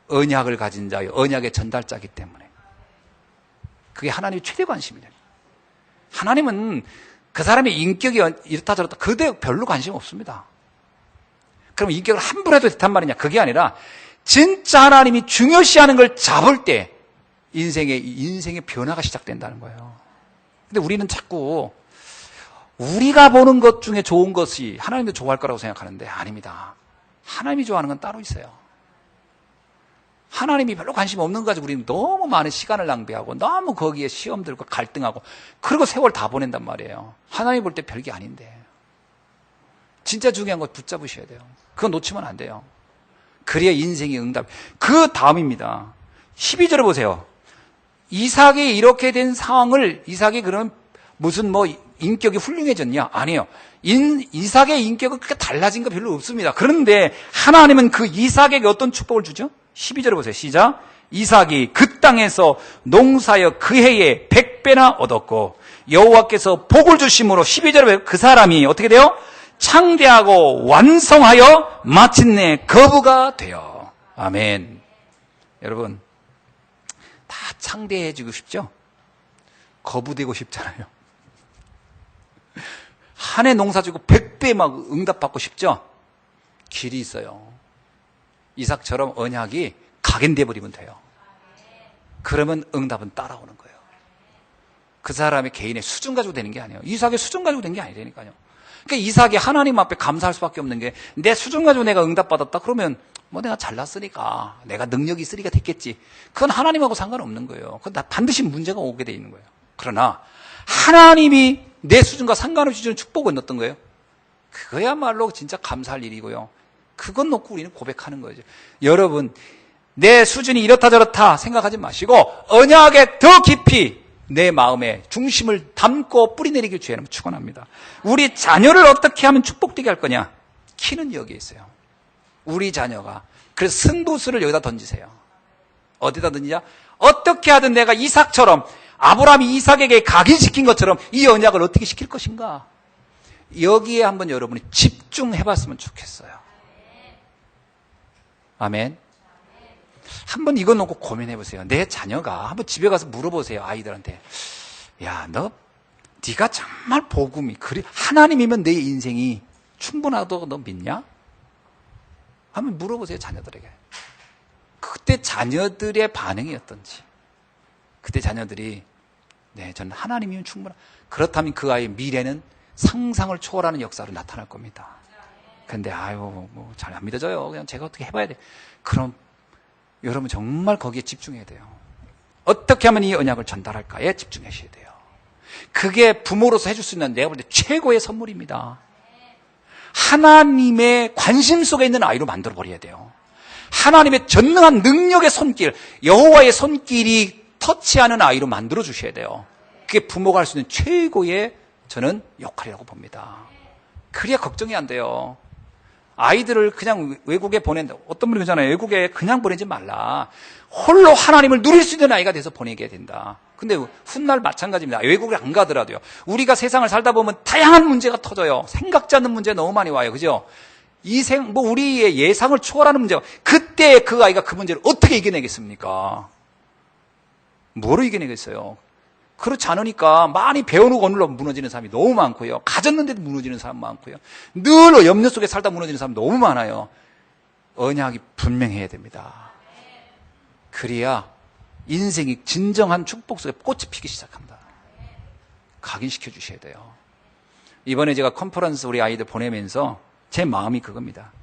언약을 가진 자요. 언약의 전달자이기 때문에. 그게 하나님의 최대 관심이에요. 하나님은 그 사람의 인격이 이렇다 저렇다 그대 별로 관심 없습니다. 그럼 인격을 함부로 해도 됐단 말이냐? 그게 아니라 진짜 하나님이 중요시하는 걸 잡을 때 인생의 변화가 시작된다는 거예요. 근데 우리는 자꾸 우리가 보는 것 중에 좋은 것이 하나님도 좋아할 거라고 생각하는데 아닙니다. 하나님이 좋아하는 건 따로 있어요. 하나님이 별로 관심 없는 거 가지고 우리는 너무 많은 시간을 낭비하고 너무 거기에 시험 들고 갈등하고 그리고 세월 다 보낸단 말이에요. 하나님 볼 때 별게 아닌데. 진짜 중요한 거 붙잡으셔야 돼요. 그거 놓치면 안 돼요. 그래야 인생의 응답. 그 다음입니다. 12절을 보세요. 이삭이 이렇게 된 상황을 이삭이 그런 무슨 인격이 훌륭해졌냐? 아니에요. 이삭의 인격은 그렇게 달라진 거 별로 없습니다. 그런데 하나님은 그 이삭에게 어떤 축복을 주죠? 12절을 보세요. 시작. 이삭이 그 땅에서 농사여 그 해에 100배나 얻었고 여호와께서 복을 주심으로 12절에 그 사람이 어떻게 돼요? 창대하고 완성하여 마침내 거부가 되어. 아멘. 여러분 다 창대해지고 싶죠? 거부되고 싶잖아요. 한 해 농사 주고 100배 막 응답받고 싶죠? 길이 있어요. 이삭처럼 언약이 각인돼 버리면 돼요. 그러면 응답은 따라오는 거예요. 그 사람의 개인의 수준 가지고 되는 게 아니에요. 이삭의 수준 가지고 된 게 아니라니까요. 그러니까 이삭이 하나님 앞에 감사할 수밖에 없는 게 내 수준 가지고 내가 응답받았다 그러면 내가 잘났으니까 내가 능력이 있으니까 됐겠지. 그건 하나님하고 상관없는 거예요. 그건 반드시 문제가 오게 돼 있는 거예요. 그러나 하나님이 내 수준과 상관없이 주는 축복은 어떤 거예요? 그거야말로 진짜 감사할 일이고요. 그건 놓고 우리는 고백하는 거죠. 여러분 내 수준이 이렇다 저렇다 생각하지 마시고 언약에 더 깊이 내 마음에 중심을 담고 뿌리내리길 주의 이름으로 축원합니다. 우리 자녀를 어떻게 하면 축복되게 할 거냐? 키는 여기에 있어요. 우리 자녀가 그래서 승부수를 여기다 던지세요. 어디다 던지냐? 어떻게 하든 내가 이삭처럼 아브라함이 이삭에게 각인시킨 것처럼 이 언약을 어떻게 시킬 것인가? 여기에 한번 여러분이 집중해봤으면 좋겠어요. 아멘. 한번 이거 놓고 고민해 보세요. 내 자녀가 한번 집에 가서 물어보세요. 아이들한테. 야, 네가 정말 복음이 그래 하나님이면 내 인생이 충분하다고 너 믿냐? 한번 물어보세요. 자녀들에게. 그때 자녀들의 반응이 어떤지. 그때 자녀들이 네, 저는 하나님이면 충분하다. 그렇다면 그 아이의 미래는 상상을 초월하는 역사로 나타날 겁니다. 근데 뭐 잘 안 믿어져요. 그냥 제가 어떻게 해봐야 돼. 그럼 여러분 정말 거기에 집중해야 돼요. 어떻게 하면 이 언약을 전달할까에 집중하셔야 돼요. 그게 부모로서 해줄 수 있는 내가 볼 때 최고의 선물입니다. 하나님의 관심 속에 있는 아이로 만들어버려야 돼요. 하나님의 전능한 능력의 손길, 여호와의 손길이 터치하는 아이로 만들어 주셔야 돼요. 그게 부모가 할 수 있는 최고의 저는 역할이라고 봅니다. 그래야 걱정이 안 돼요. 아이들을 그냥 외국에 보낸다. 어떤 분이 그러잖아요. 외국에 그냥 보내지 말라. 홀로 하나님을 누릴 수 있는 아이가 돼서 보내게 된다. 근데 훗날 마찬가지입니다. 외국에 안 가더라도요. 우리가 세상을 살다 보면 다양한 문제가 터져요. 생각지 않는 문제 너무 많이 와요. 그죠? 우리의 예상을 초월하는 문제가, 그때 그 아이가 그 문제를 어떻게 이겨내겠습니까? 뭐로 이겨내겠어요? 그렇지 않으니까 많이 배워놓고 어느로 무너지는 사람이 너무 많고요. 가졌는데도 무너지는 사람 많고요. 늘 염려 속에 살다 무너지는 사람 너무 많아요. 언약이 분명해야 됩니다. 그래야 인생이 진정한 축복 속에 꽃이 피기 시작합니다. 각인시켜 주셔야 돼요. 이번에 제가 컨퍼런스 우리 아이들 보내면서 제 마음이 그겁니다.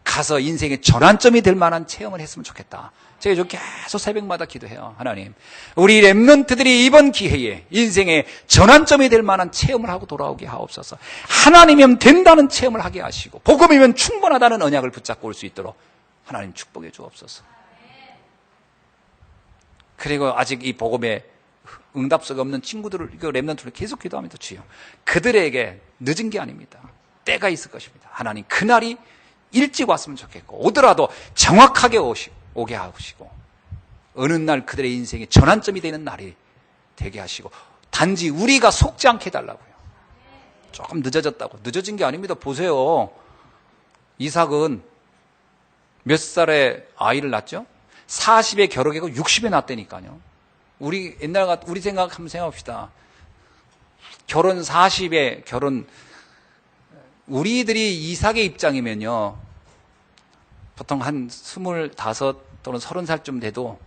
가서 인생의 전환점이 될 만한 체험을 했으면 좋겠다. 제가 요즘 계속 새벽마다 기도해요. 하나님, 우리 랩런트들이 이번 기회에 인생의 전환점이 될 만한 체험을 하고 돌아오게 하옵소서. 하나님이면 된다는 체험을 하게 하시고 복음이면 충분하다는 언약을 붙잡고 올 수 있도록 하나님 축복해 주옵소서. 그리고 아직 이 복음에 응답서가 없는 친구들을, 랩런트를 계속 기도하면서 주여, 그들에게 늦은 게 아닙니다. 때가 있을 것입니다. 하나님, 그날이 일찍 왔으면 좋겠고, 오더라도 정확하게 오게 하시고, 어느 날 그들의 인생의 전환점이 되는 날이 되게 하시고, 단지 우리가 속지 않게 해달라고요. 조금 늦어졌다고. 늦어진 게 아닙니다. 보세요. 이삭은 몇 살에 아이를 낳았죠? 40에 결혼하고 60에 낳았다니까요. 우리 한번 생각합시다. 결혼 40에 우리들이 이삭의 입장이면요, 보통 한 25 또는 30살쯤 돼도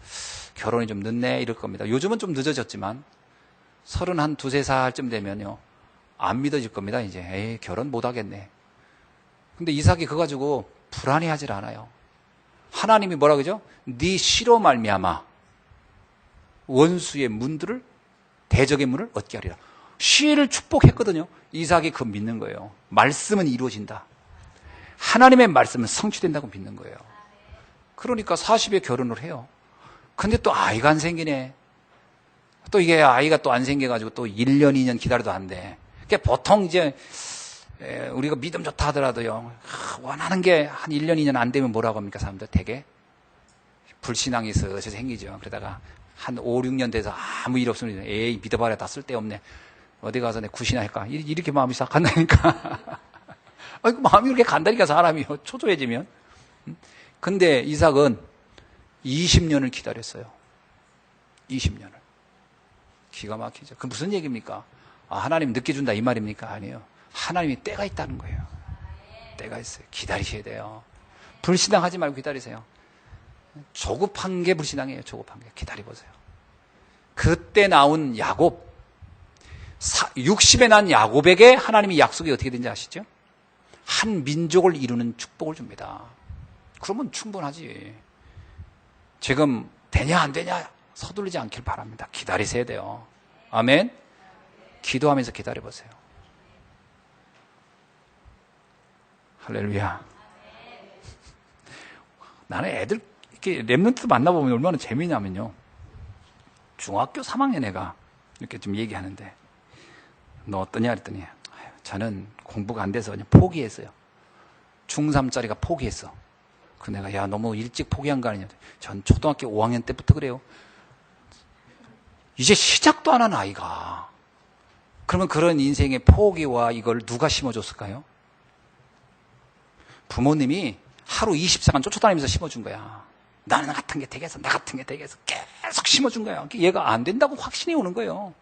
결혼이 좀 늦네 이럴 겁니다. 요즘은 좀 늦어졌지만 31, 2, 3살쯤 되면요, 안 믿어질 겁니다. 이제 에이, 결혼 못 하겠네. 근데 이삭이 그거 가지고 불안해하질 않아요. 하나님이 뭐라 그러죠? 네 씨로 말미암아 원수의 문들을, 대적의 문을 얻게 하리라. 씨를 축복했거든요. 이삭이 그거 믿는 거예요. 말씀은 이루어진다. 하나님의 말씀은 성취된다고 믿는 거예요. 그러니까 40에 결혼을 해요. 근데 또 아이가 안 생기네. 또 이게 아이가 또 안 생겨가지고 또 1년, 2년 기다려도 안 돼. 그러니까 보통 이제 우리가 믿음 좋다 하더라도요, 원하는 게 한 1년, 2년 안 되면 뭐라고 합니까? 사람들 되게 불신앙이 슬슬 생기죠. 그러다가 한 5, 6년 돼서 아무 일 없으면 에이, 믿어봐라, 다 쓸데없네. 어디 가서 내 굿이나 할까? 이렇게 마음이 싹 간다니까. 마음이 이렇게 간다니까, 사람이 초조해지면. 근데 이삭은 20년을 기다렸어요. 20년을. 기가 막히죠. 그 무슨 얘기입니까? 하나님 늦게 준다 이 말입니까? 아니에요. 하나님이 때가 있다는 거예요. 때가 있어요. 기다리셔야 돼요. 불신앙하지 말고 기다리세요. 조급한 게 불신앙이에요. 조급한 게. 기다려보세요. 그때 나온 야곱, 60에 난 야곱에게 하나님이 약속이 어떻게 된지 아시죠? 한 민족을 이루는 축복을 줍니다. 그러면 충분하지. 지금 되냐 안 되냐 서두르지 않길 바랍니다. 기다리셔야 돼요. 아멘. 기도하면서 기다려보세요. 할렐루야. 나는 애들 이렇게 랩런트 만나보면 얼마나 재미냐면요, 중학교 3학년 애가 이렇게 좀 얘기하는데, 너 어떠냐 그랬더니, 저는 공부가 안 돼서 그냥 포기했어요. 중3짜리가 포기했어. 그 내가, 야, 너무 일찍 포기한 거 아니냐. 전 초등학교 5학년 때부터 그래요. 이제 시작도 안 하는 아이가. 그러면 그런 인생의 포기와 이걸 누가 심어줬을까요? 부모님이 하루 24시간 쫓아다니면서 심어준 거야. 나는 나 같은 게 되겠어, 나 같은 게 되겠어. 계속 심어준 거예요. 얘가 안 된다고 확신이 오는 거예요.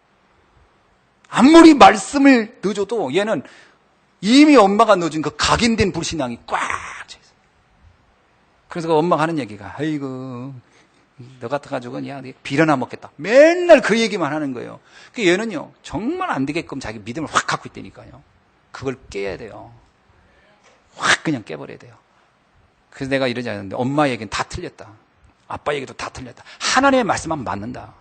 아무리 말씀을 넣어줘도 얘는 이미 엄마가 넣어준 그 각인된 불신앙이 꽉 차 있어요. 그래서 그 엄마가 하는 얘기가, 아이고, 너 같아가지고 그냥 비려나 먹겠다. 맨날 그 얘기만 하는 거예요. 그 얘는요, 정말 안 되게끔 자기 믿음을 확 갖고 있다니까요. 그걸 깨야 돼요. 확 그냥 깨버려야 돼요. 그래서 내가 이러지 않는데, 엄마 얘기는 다 틀렸다. 아빠 얘기도 다 틀렸다. 하나님의 말씀만 맞는다.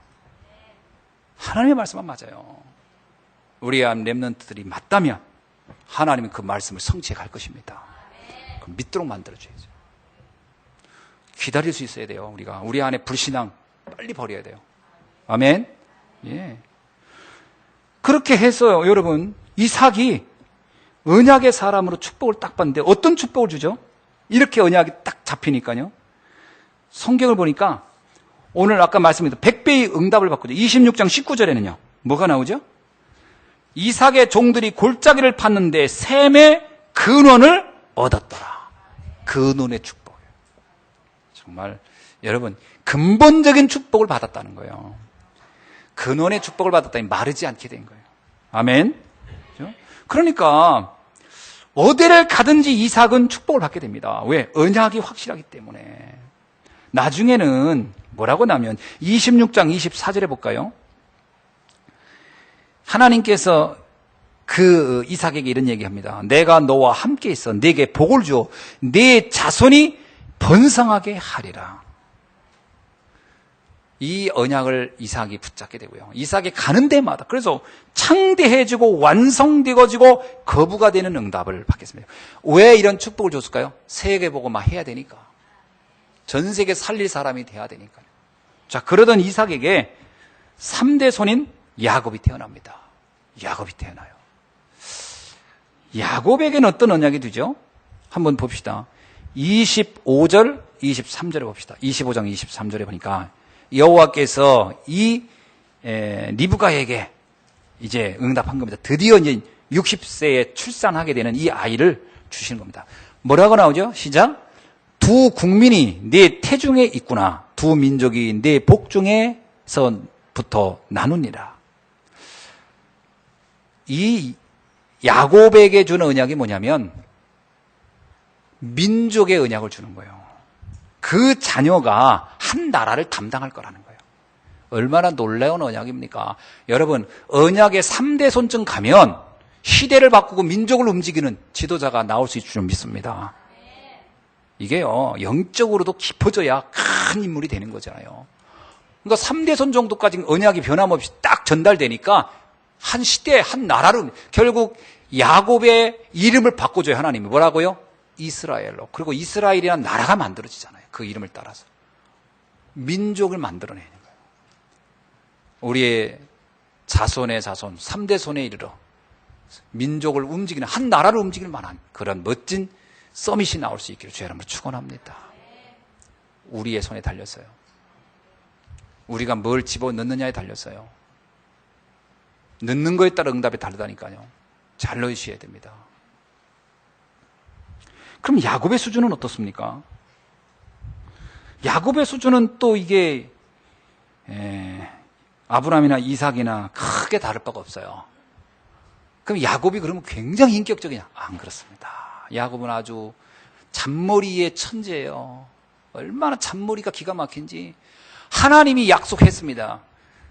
하나님의 말씀만 맞아요. 우리 안 렘넌트들이 맞다면 하나님은 그 말씀을 성취해 갈 것입니다. 그럼 믿도록 만들어줘야죠. 기다릴 수 있어야 돼요. 우리 안에 불신앙 빨리 버려야 돼요. 아멘. 예. 그렇게 해서 여러분, 이삭이 언약의 사람으로 축복을 딱 받는데 어떤 축복을 주죠? 이렇게 언약이 딱 잡히니까요. 성경을 보니까 오늘 아까 말씀드린 100배의 응답을 받거든요. 26장 19절에는요. 뭐가 나오죠? 이삭의 종들이 골짜기를 팠는데 샘의 근원을 얻었더라. 근원의 축복. 정말 여러분 근본적인 축복을 받았다는 거예요. 근원의 축복을 받았다니 마르지 않게 된 거예요. 아멘. 그렇죠? 그러니까 어디를 가든지 이삭은 축복을 받게 됩니다. 왜? 언약이 확실하기 때문에. 나중에는 뭐라고 나면 26장 24절에 볼까요? 하나님께서 그 이삭에게 이런 얘기합니다. 내가 너와 함께 있어 네게 복을 주어 네 자손이 번성하게 하리라. 이 언약을 이삭이 붙잡게 되고요. 이삭이 가는 데마다 그래서 창대해지고 완성되어지고 거부가 되는 응답을 받겠습니다. 왜 이런 축복을 줬을까요? 세계복음화 해야 되니까. 전 세계 살릴 사람이 돼야 되니까요. 자, 그러던 이삭에게 3대 손인 야곱이 태어납니다. 야곱이 태어나요. 야곱에게는 어떤 언약이 되죠? 한번 봅시다. 25절, 23절에 봅시다. 25장 23절에 보니까 여호와께서 이 리브가에게 이제 응답한 겁니다. 드디어 이제 60세에 출산하게 되는 이 아이를 주시는 겁니다. 뭐라고 나오죠? 시작. 두 국민이 네 태중에 있구나. 두 민족이 네 복중에서부터 나누니라. 이 야곱에게 주는 언약이 뭐냐면 민족의 언약을 주는 거예요. 그 자녀가 한 나라를 담당할 거라는 거예요. 얼마나 놀라운 언약입니까? 여러분, 언약의 3대 손쯤 가면 시대를 바꾸고 민족을 움직이는 지도자가 나올 수 있을 줄 믿습니다. 이게요, 영적으로도 깊어져야 큰 인물이 되는 거잖아요. 그러니까 3대 손 정도까지 언약이 변함없이 딱 전달되니까 한 시대, 한 나라로 결국 야곱의 이름을 바꿔줘요. 하나님이 뭐라고요? 이스라엘로. 그리고 이스라엘이라는 나라가 만들어지잖아요. 그 이름을 따라서. 민족을 만들어내는 거예요. 우리의 자손의 자손, 3대 손에 이르러 민족을 움직이는, 한 나라를 움직일 만한 그런 멋진 서밋이 나올 수 있기를 주의 이름으로 축원합니다. 우리의 손에 달렸어요. 우리가 뭘 집어넣느냐에 달렸어요. 넣는 거에 따라 응답이 다르다니까요. 잘 넣으셔야 됩니다. 그럼 야곱의 수준은 어떻습니까? 야곱의 수준은 또 이게 아브라함이나 이삭이나 크게 다를 바가 없어요. 그럼 야곱이 그러면 굉장히 인격적이냐? 안 그렇습니다. 야곱은 아주 잔머리의 천재예요. 얼마나 잔머리가 기가 막힌지. 하나님이 약속했습니다.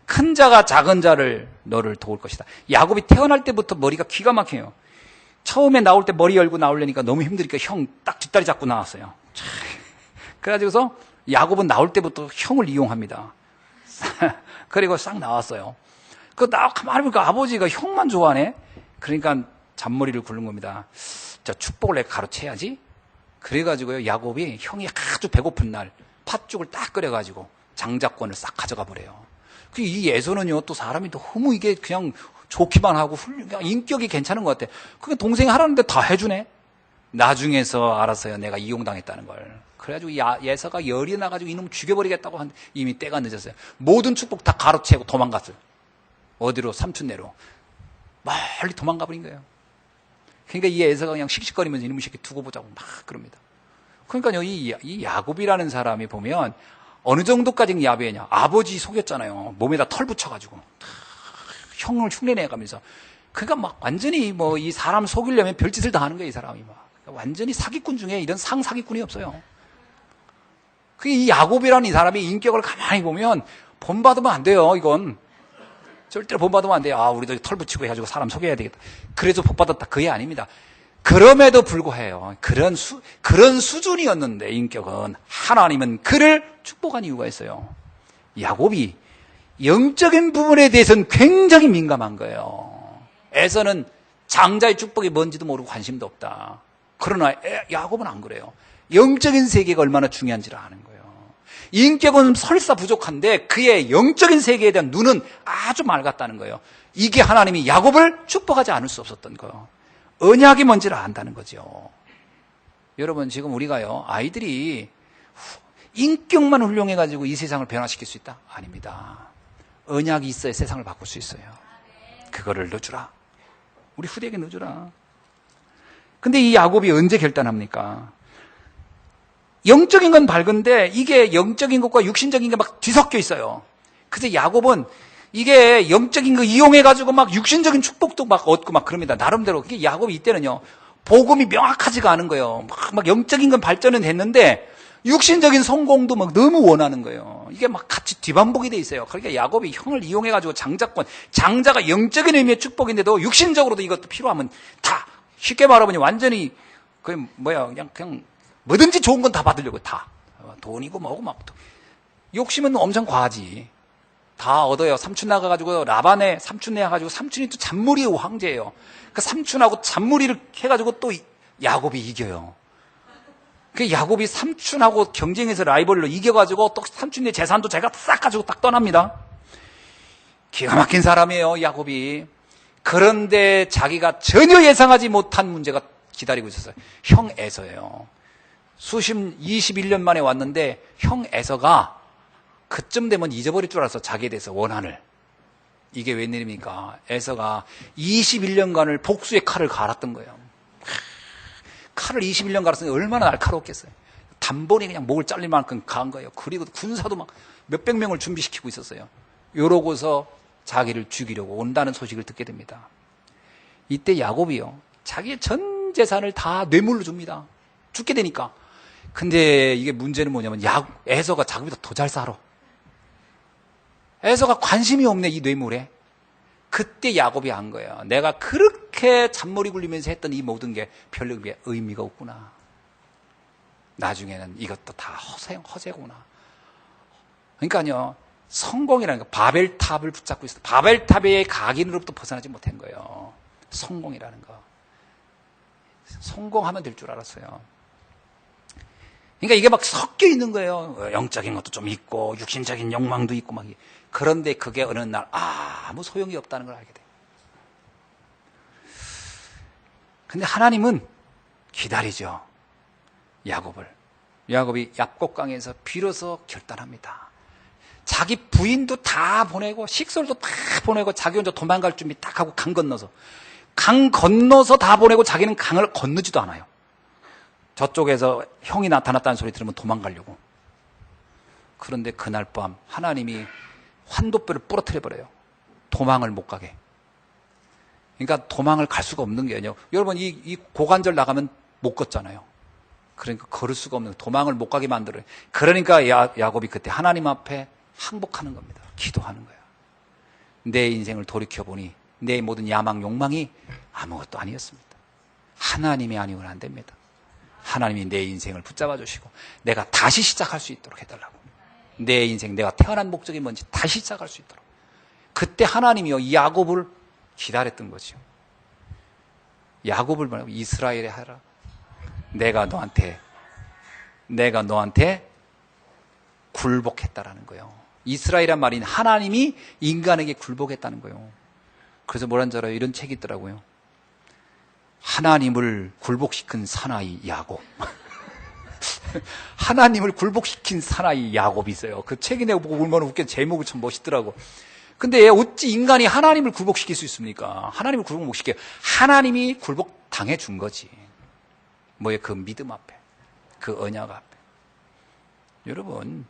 큰 자가 작은 자를 너를 도울 것이다. 야곱이 태어날 때부터 머리가 기가 막혀요. 처음에 나올 때 머리 열고 나오려니까 너무 힘드니까 형 딱 뒷다리 잡고 나왔어요. 그래가지고서 야곱은 나올 때부터 형을 이용합니다. 그리고 싹 나왔어요. 가만히 보니까 아버지가 형만 좋아하네? 그러니까 잔머리를 굴른 겁니다. 자, 축복을 내가 가로채야지? 그래가지고요, 야곱이 형이 아주 배고픈 날 팥죽을 딱 끓여가지고 장자권을 싹 가져가 버려요. 이 에서는요, 또 사람이 너무 이게 그냥 좋기만 하고 그냥 인격이 괜찮은 것 같아. 그게 동생이 하라는데 다 해주네? 나중에서 알았어요. 내가 이용당했다는 걸. 그래가지고 예서가 열이 나가지고 이놈 죽여버리겠다고 하는데 이미 때가 늦었어요. 모든 축복 다 가로채고 도망갔어요. 어디로? 삼촌네로. 멀리 도망가 버린 거예요. 그러니까 이 예서가 그냥 씩씩거리면서 이놈의 새끼 두고 보자고 막 그럽니다. 그러니까요, 이 야곱이라는 사람이 보면 어느 정도까지 야비했냐. 아버지 속였잖아요. 몸에다 털 붙여가지고. 형을 흉내내가면서. 그러니까 막 완전히 뭐 이 사람 속이려면 별짓을 다 하는 거예요, 이 사람이 막. 그러니까 완전히 사기꾼 중에 이런 상사기꾼이 없어요. 이 야곱이라는 이 사람의 인격을 가만히 보면 본받으면 안 돼요, 이건. 절대로 본받으면 안 돼요. 아, 우리도 털 붙이고 해가지고 사람 속여야 되겠다. 그래서 복받았다. 그게 아닙니다. 그럼에도 불구하고 그런 수준이었는데 인격은 하나님은 그를 축복한 이유가 있어요. 야곱이 영적인 부분에 대해서는 굉장히 민감한 거예요. 에서는 장자의 축복이 뭔지도 모르고 관심도 없다. 그러나 야곱은 안 그래요. 영적인 세계가 얼마나 중요한지를 아는 거예요. 인격은 설사 부족한데 그의 영적인 세계에 대한 눈은 아주 맑았다는 거예요. 이게 하나님이 야곱을 축복하지 않을 수 없었던 거예요. 언약이 뭔지를 안다는 거죠. 여러분, 지금 우리가요, 아이들이 인격만 훌륭해가지고 이 세상을 변화시킬 수 있다? 아닙니다. 언약이 있어야 세상을 바꿀 수 있어요. 그거를 넣어주라. 우리 후대에게 넣어주라. 근데 이 야곱이 언제 결단합니까? 영적인 건 밝은데 이게 영적인 것과 육신적인 게 막 뒤섞여 있어요. 그래서 야곱은 이게 영적인 거 이용해가지고 막 육신적인 축복도 막 얻고 막 그럽니다. 나름대로. 그게 야곱이 이때는요, 복음이 명확하지가 않은 거예요. 막 영적인 건 발전은 됐는데 육신적인 성공도 막 너무 원하는 거예요. 이게 막 같이 뒤반복이 돼 있어요. 그러니까 야곱이 형을 이용해가지고 장자가 영적인 의미의 축복인데도 육신적으로도 이것도 필요하면 다, 쉽게 말하면 완전히 그냥 뭐든지 좋은 건 다 받으려고 다. 돈이고 뭐고 막. 욕심은 엄청 과하지. 다 얻어요. 삼촌 나가가지고 라반의 삼촌 내가지고 삼촌이 또 잔무리의 황제예요. 그 삼촌하고 잔무리를 해가지고 또 야곱이 이겨요. 그 야곱이 삼촌하고 경쟁해서 라이벌로 이겨가지고 또 삼촌의 재산도 제가 싹 가지고 딱 떠납니다. 기가 막힌 사람이에요, 야곱이. 그런데 자기가 전혀 예상하지 못한 문제가 기다리고 있었어요. 형 에서예요. 21년 만에 왔는데 형 에서가 그쯤 되면 잊어버릴 줄 알았어. 자기에 대해서 원한을. 이게 웬일입니까? 에서가 21년간을 복수의 칼을 갈았던 거예요. 칼을 21년 갈았으니 얼마나 날카로웠겠어요. 단번에 그냥 목을 잘릴 만큼 간 거예요. 그리고 군사도 막 몇백 명을 준비시키고 있었어요. 이러고서 자기를 죽이려고 온다는 소식을 듣게 됩니다. 이때 야곱이요, 자기의 전 재산을 다 뇌물로 줍니다. 죽게 되니까. 근데 이게 문제는 뭐냐면 에서가 자기보다 더 잘 살아. 에서가 관심이 없네, 이 뇌물에. 그때 야곱이 안 거예요. 내가 그렇게 잔머리 굴리면서 했던 이 모든 게 별로 의미가 없구나. 나중에는 이것도 다 허세구나. 그러니까요, 성공이라는 거, 바벨탑을 붙잡고 있어. 바벨탑의 각인으로부터 벗어나지 못한 거예요. 성공이라는 거. 성공하면 될 줄 알았어요. 그러니까 이게 막 섞여 있는 거예요. 영적인 것도 좀 있고 육신적인 욕망도 있고 막. 그런데 그게 어느 날 아무 소용이 없다는 걸 알게 돼요. 근데 하나님은 기다리죠. 야곱이 얍곡강에서 비로소 결단합니다. 자기 부인도 다 보내고 식솔도 다 보내고 자기 혼자 도망갈 준비 딱 하고 강 건너서 다 보내고 자기는 강을 건너지도 않아요. 저쪽에서 형이 나타났다는 소리 들으면 도망가려고. 그런데 그날 밤 하나님이 환도뼈를 부러뜨려 버려요. 도망을 못 가게. 그러니까 도망을 갈 수가 없는 게요. 여러분, 이 고관절 나가면 못 걷잖아요. 그러니까 걸을 수가 없는, 도망을 못 가게 만들어요. 그러니까 야곱이 그때 하나님 앞에 항복하는 겁니다. 기도하는 거예요. 내 인생을 돌이켜보니 내 모든 야망, 욕망이 아무것도 아니었습니다. 하나님이 아니면 안 됩니다. 하나님이 내 인생을 붙잡아 주시고 내가 다시 시작할 수 있도록 해달라고. 내 인생, 내가 태어난 목적이 뭔지 다시 시작할 수 있도록. 그때 하나님이요, 야곱을 기다렸던 거죠. 야곱을 말하고 이스라엘에 하라. 내가 너한테 굴복했다라는 거예요. 이스라엘이란 말인 하나님이 인간에게 굴복했다는 거예요. 그래서 뭐라는 줄 알아요? 이런 책이 있더라고요. 하나님을 굴복시킨 사나이 야곱. 하나님을 굴복시킨 사나이 야곱이 있어요. 그 책이 내가 보고 얼마나 웃겨. 제목이 참 멋있더라고. 근데 어찌 인간이 하나님을 굴복시킬 수 있습니까? 하나님을 굴복 못 시켜요. 하나님이 굴복 당해 준 거지. 뭐예요? 그 믿음 앞에. 그 언약 앞에. 여러분,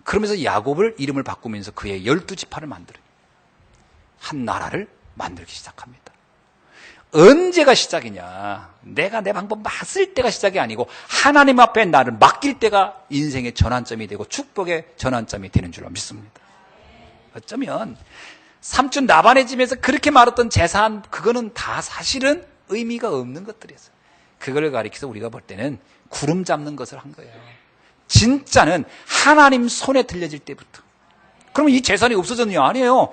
그러면서 야곱을 이름을 바꾸면서 그의 12지파를 만들어요. 한 나라를 만들기 시작합니다. 언제가 시작이냐? 내가 내 방법 맞을 때가 시작이 아니고 하나님 앞에 나를 맡길 때가 인생의 전환점이 되고 축복의 전환점이 되는 줄로 믿습니다. 어쩌면 삼촌 나반의 집에서 그렇게 말했던 재산, 그거는 다 사실은 의미가 없는 것들이었어요. 그걸 가리켜서 우리가 볼 때는 구름 잡는 것을 한 거예요. 진짜는 하나님 손에 들려질 때부터. 그러면 이 재산이 없어졌냐? 아니에요.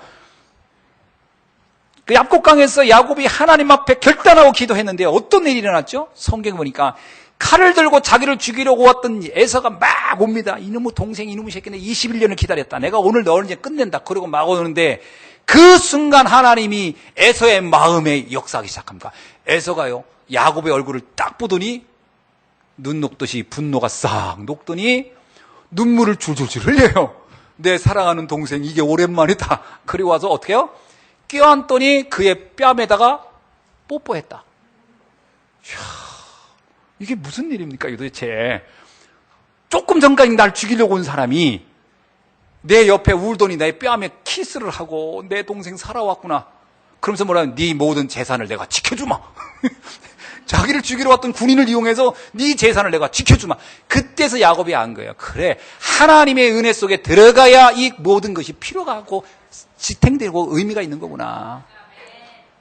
그 얍곡강에서 야곱이 하나님 앞에 결단하고 기도했는데 어떤 일이 일어났죠? 성경에 보니까 칼을 들고 자기를 죽이려고 왔던 에서가 막 옵니다. 이놈의 동생, 이놈의 새끼는 21년을 기다렸다. 내가 오늘 너를 이제 끝낸다. 그러고 막 오는데 그 순간 하나님이 에서의 마음에 역사하기 시작합니다. 에서가요, 야곱의 얼굴을 딱 보더니 눈 녹듯이 분노가 싹 녹더니 눈물을 줄줄줄 흘려요. 내 사랑하는 동생, 이게 오랜만이다. 그리고 와서 어떻게 해요? 껴안더니 그의 뺨에다가 뽀뽀했다. 이야, 이게 무슨 일입니까, 도대체? 조금 전까지 날 죽이려고 온 사람이 내 옆에 울더니 내 뺨에 키스를 하고 내 동생 살아왔구나. 그러면서 뭐라면 네 모든 재산을 내가 지켜주마. 자기를 죽이러 왔던 군인을 이용해서 네 재산을 내가 지켜주마. 그때서 야곱이 안 거예요. 그래, 하나님의 은혜 속에 들어가야 이 모든 것이 필요가 하고 지탱되고 의미가 있는 거구나.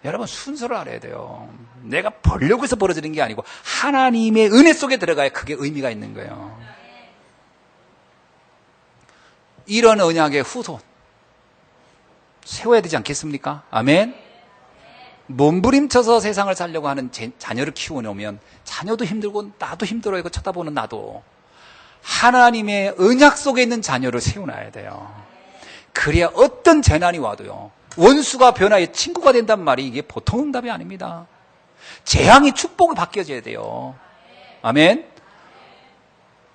여러분, 순서를 알아야 돼요. 내가 벌려고 해서 벌어지는 게 아니고 하나님의 은혜 속에 들어가야 그게 의미가 있는 거예요. 이런 언약의 후손 세워야 되지 않겠습니까? 아멘. 몸부림쳐서 세상을 살려고 하는 자녀를 키워놓으면 자녀도 힘들고 나도 힘들어요. 이거 쳐다보는 나도. 하나님의 언약 속에 있는 자녀를 세워놔야 돼요. 그래야 어떤 재난이 와도요, 원수가 변화해 친구가 된단 말이 이게 보통 응답이 아닙니다. 재앙이 축복을 바뀌어져야 돼요. 아멘.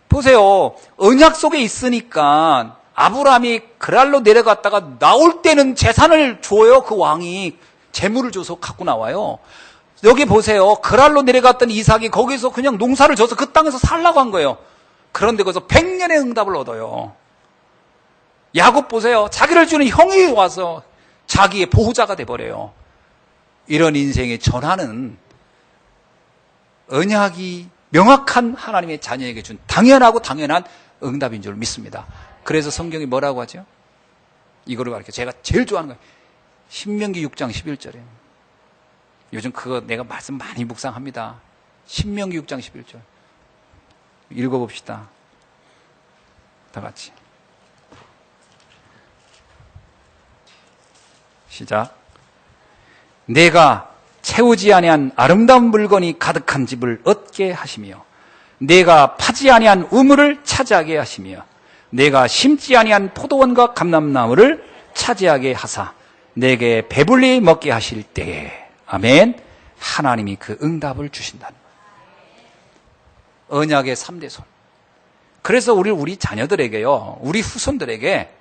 보세요. 언약 속에 있으니까 아브라함이 그랄로 내려갔다가 나올 때는 재산을 줘요. 그 왕이 재물을 줘서 갖고 나와요. 여기 보세요. 그랄로 내려갔던 이삭이 거기서 그냥 농사를 져서 그 땅에서 살라고 한 거예요. 그런데 거기서 100년의 응답을 얻어요. 야곱 보세요. 자기를 주는 형이 와서 자기의 보호자가 돼버려요. 이런 인생의 전환은 언약이 명확한 하나님의 자녀에게 준 당연하고 당연한 응답인 줄 믿습니다. 그래서 성경이 뭐라고 하죠? 이거를 가르쳐 제가 제일 좋아하는 거예요. 신명기 6장 11절에. 요즘 그거 내가 말씀 많이 묵상합니다. 신명기 6장 11절. 읽어봅시다. 다 같이. 시작. 내가 채우지 아니한 아름다운 물건이 가득한 집을 얻게 하시며 내가 파지 아니한 우물을 차지하게 하시며 내가 심지 아니한 포도원과 감람나무를 차지하게 하사 내게 배불리 먹게 하실 때에 아멘. 하나님이 그 응답을 주신다는 거예요. 언약의 3대 손. 그래서 우리 자녀들에게요, 우리 후손들에게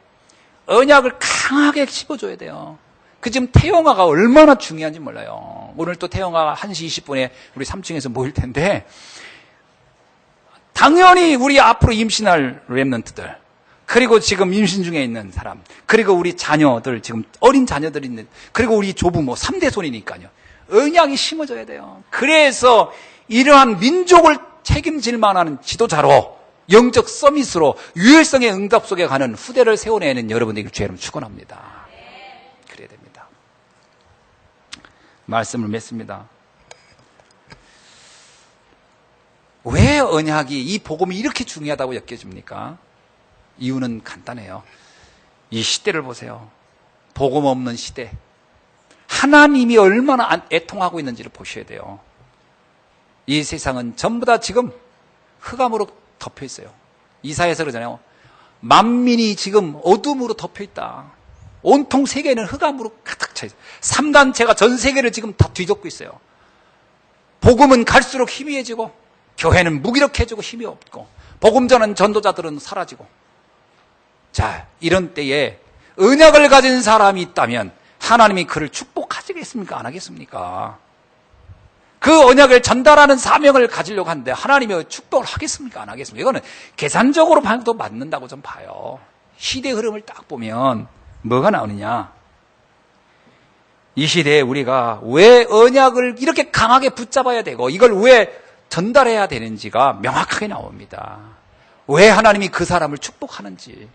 언약을 강하게 씹어줘야 돼요. 그 지금 태영아가 얼마나 중요한지 몰라요. 오늘 또 태영아가 1시 20분에 우리 3층에서 모일 텐데 당연히 우리 앞으로 임신할 렘넌트들, 그리고 지금 임신 중에 있는 사람, 그리고 우리 자녀들, 지금 어린 자녀들 있는, 그리고 우리 조부모 3대 손이니까요. 언약이 심어져야 돼요. 그래서 이러한 민족을 책임질 만한 지도자로, 영적 서밋으로 유일성의 응답 속에 가는 후대를 세워내는 여러분들에게 주의 이름 축원합니다. 그래야 됩니다. 말씀을 맺습니다. 왜 언약이, 이 복음이 이렇게 중요하다고 여겨집니까? 이유는 간단해요. 이 시대를 보세요. 복음 없는 시대. 하나님이 얼마나 애통하고 있는지를 보셔야 돼요. 이 세상은 전부 다 지금 흑암으로 덮여 있어요. 이사야서 그러잖아요. 만민이 지금 어둠으로 덮여 있다. 온통 세계는 흑암으로 가득 차 있어요. 3단체가 전 세계를 지금 다 뒤덮고 있어요. 복음은 갈수록 희미해지고 교회는 무기력해지고 힘이 없고 복음 전하는 전도자들은 사라지고. 자, 이런 때에 언약을 가진 사람이 있다면 하나님이 그를 축복하시겠습니까? 안 하겠습니까? 그 언약을 전달하는 사명을 가지려고 하는데 하나님이 축복을 하겠습니까? 안 하겠습니까? 이거는 계산적으로 봐도 맞는다고 좀 봐요. 시대 흐름을 딱 보면 뭐가 나오느냐. 이 시대에 우리가 왜 언약을 이렇게 강하게 붙잡아야 되고 이걸 왜 전달해야 되는지가 명확하게 나옵니다. 왜 하나님이 그 사람을 축복하는지.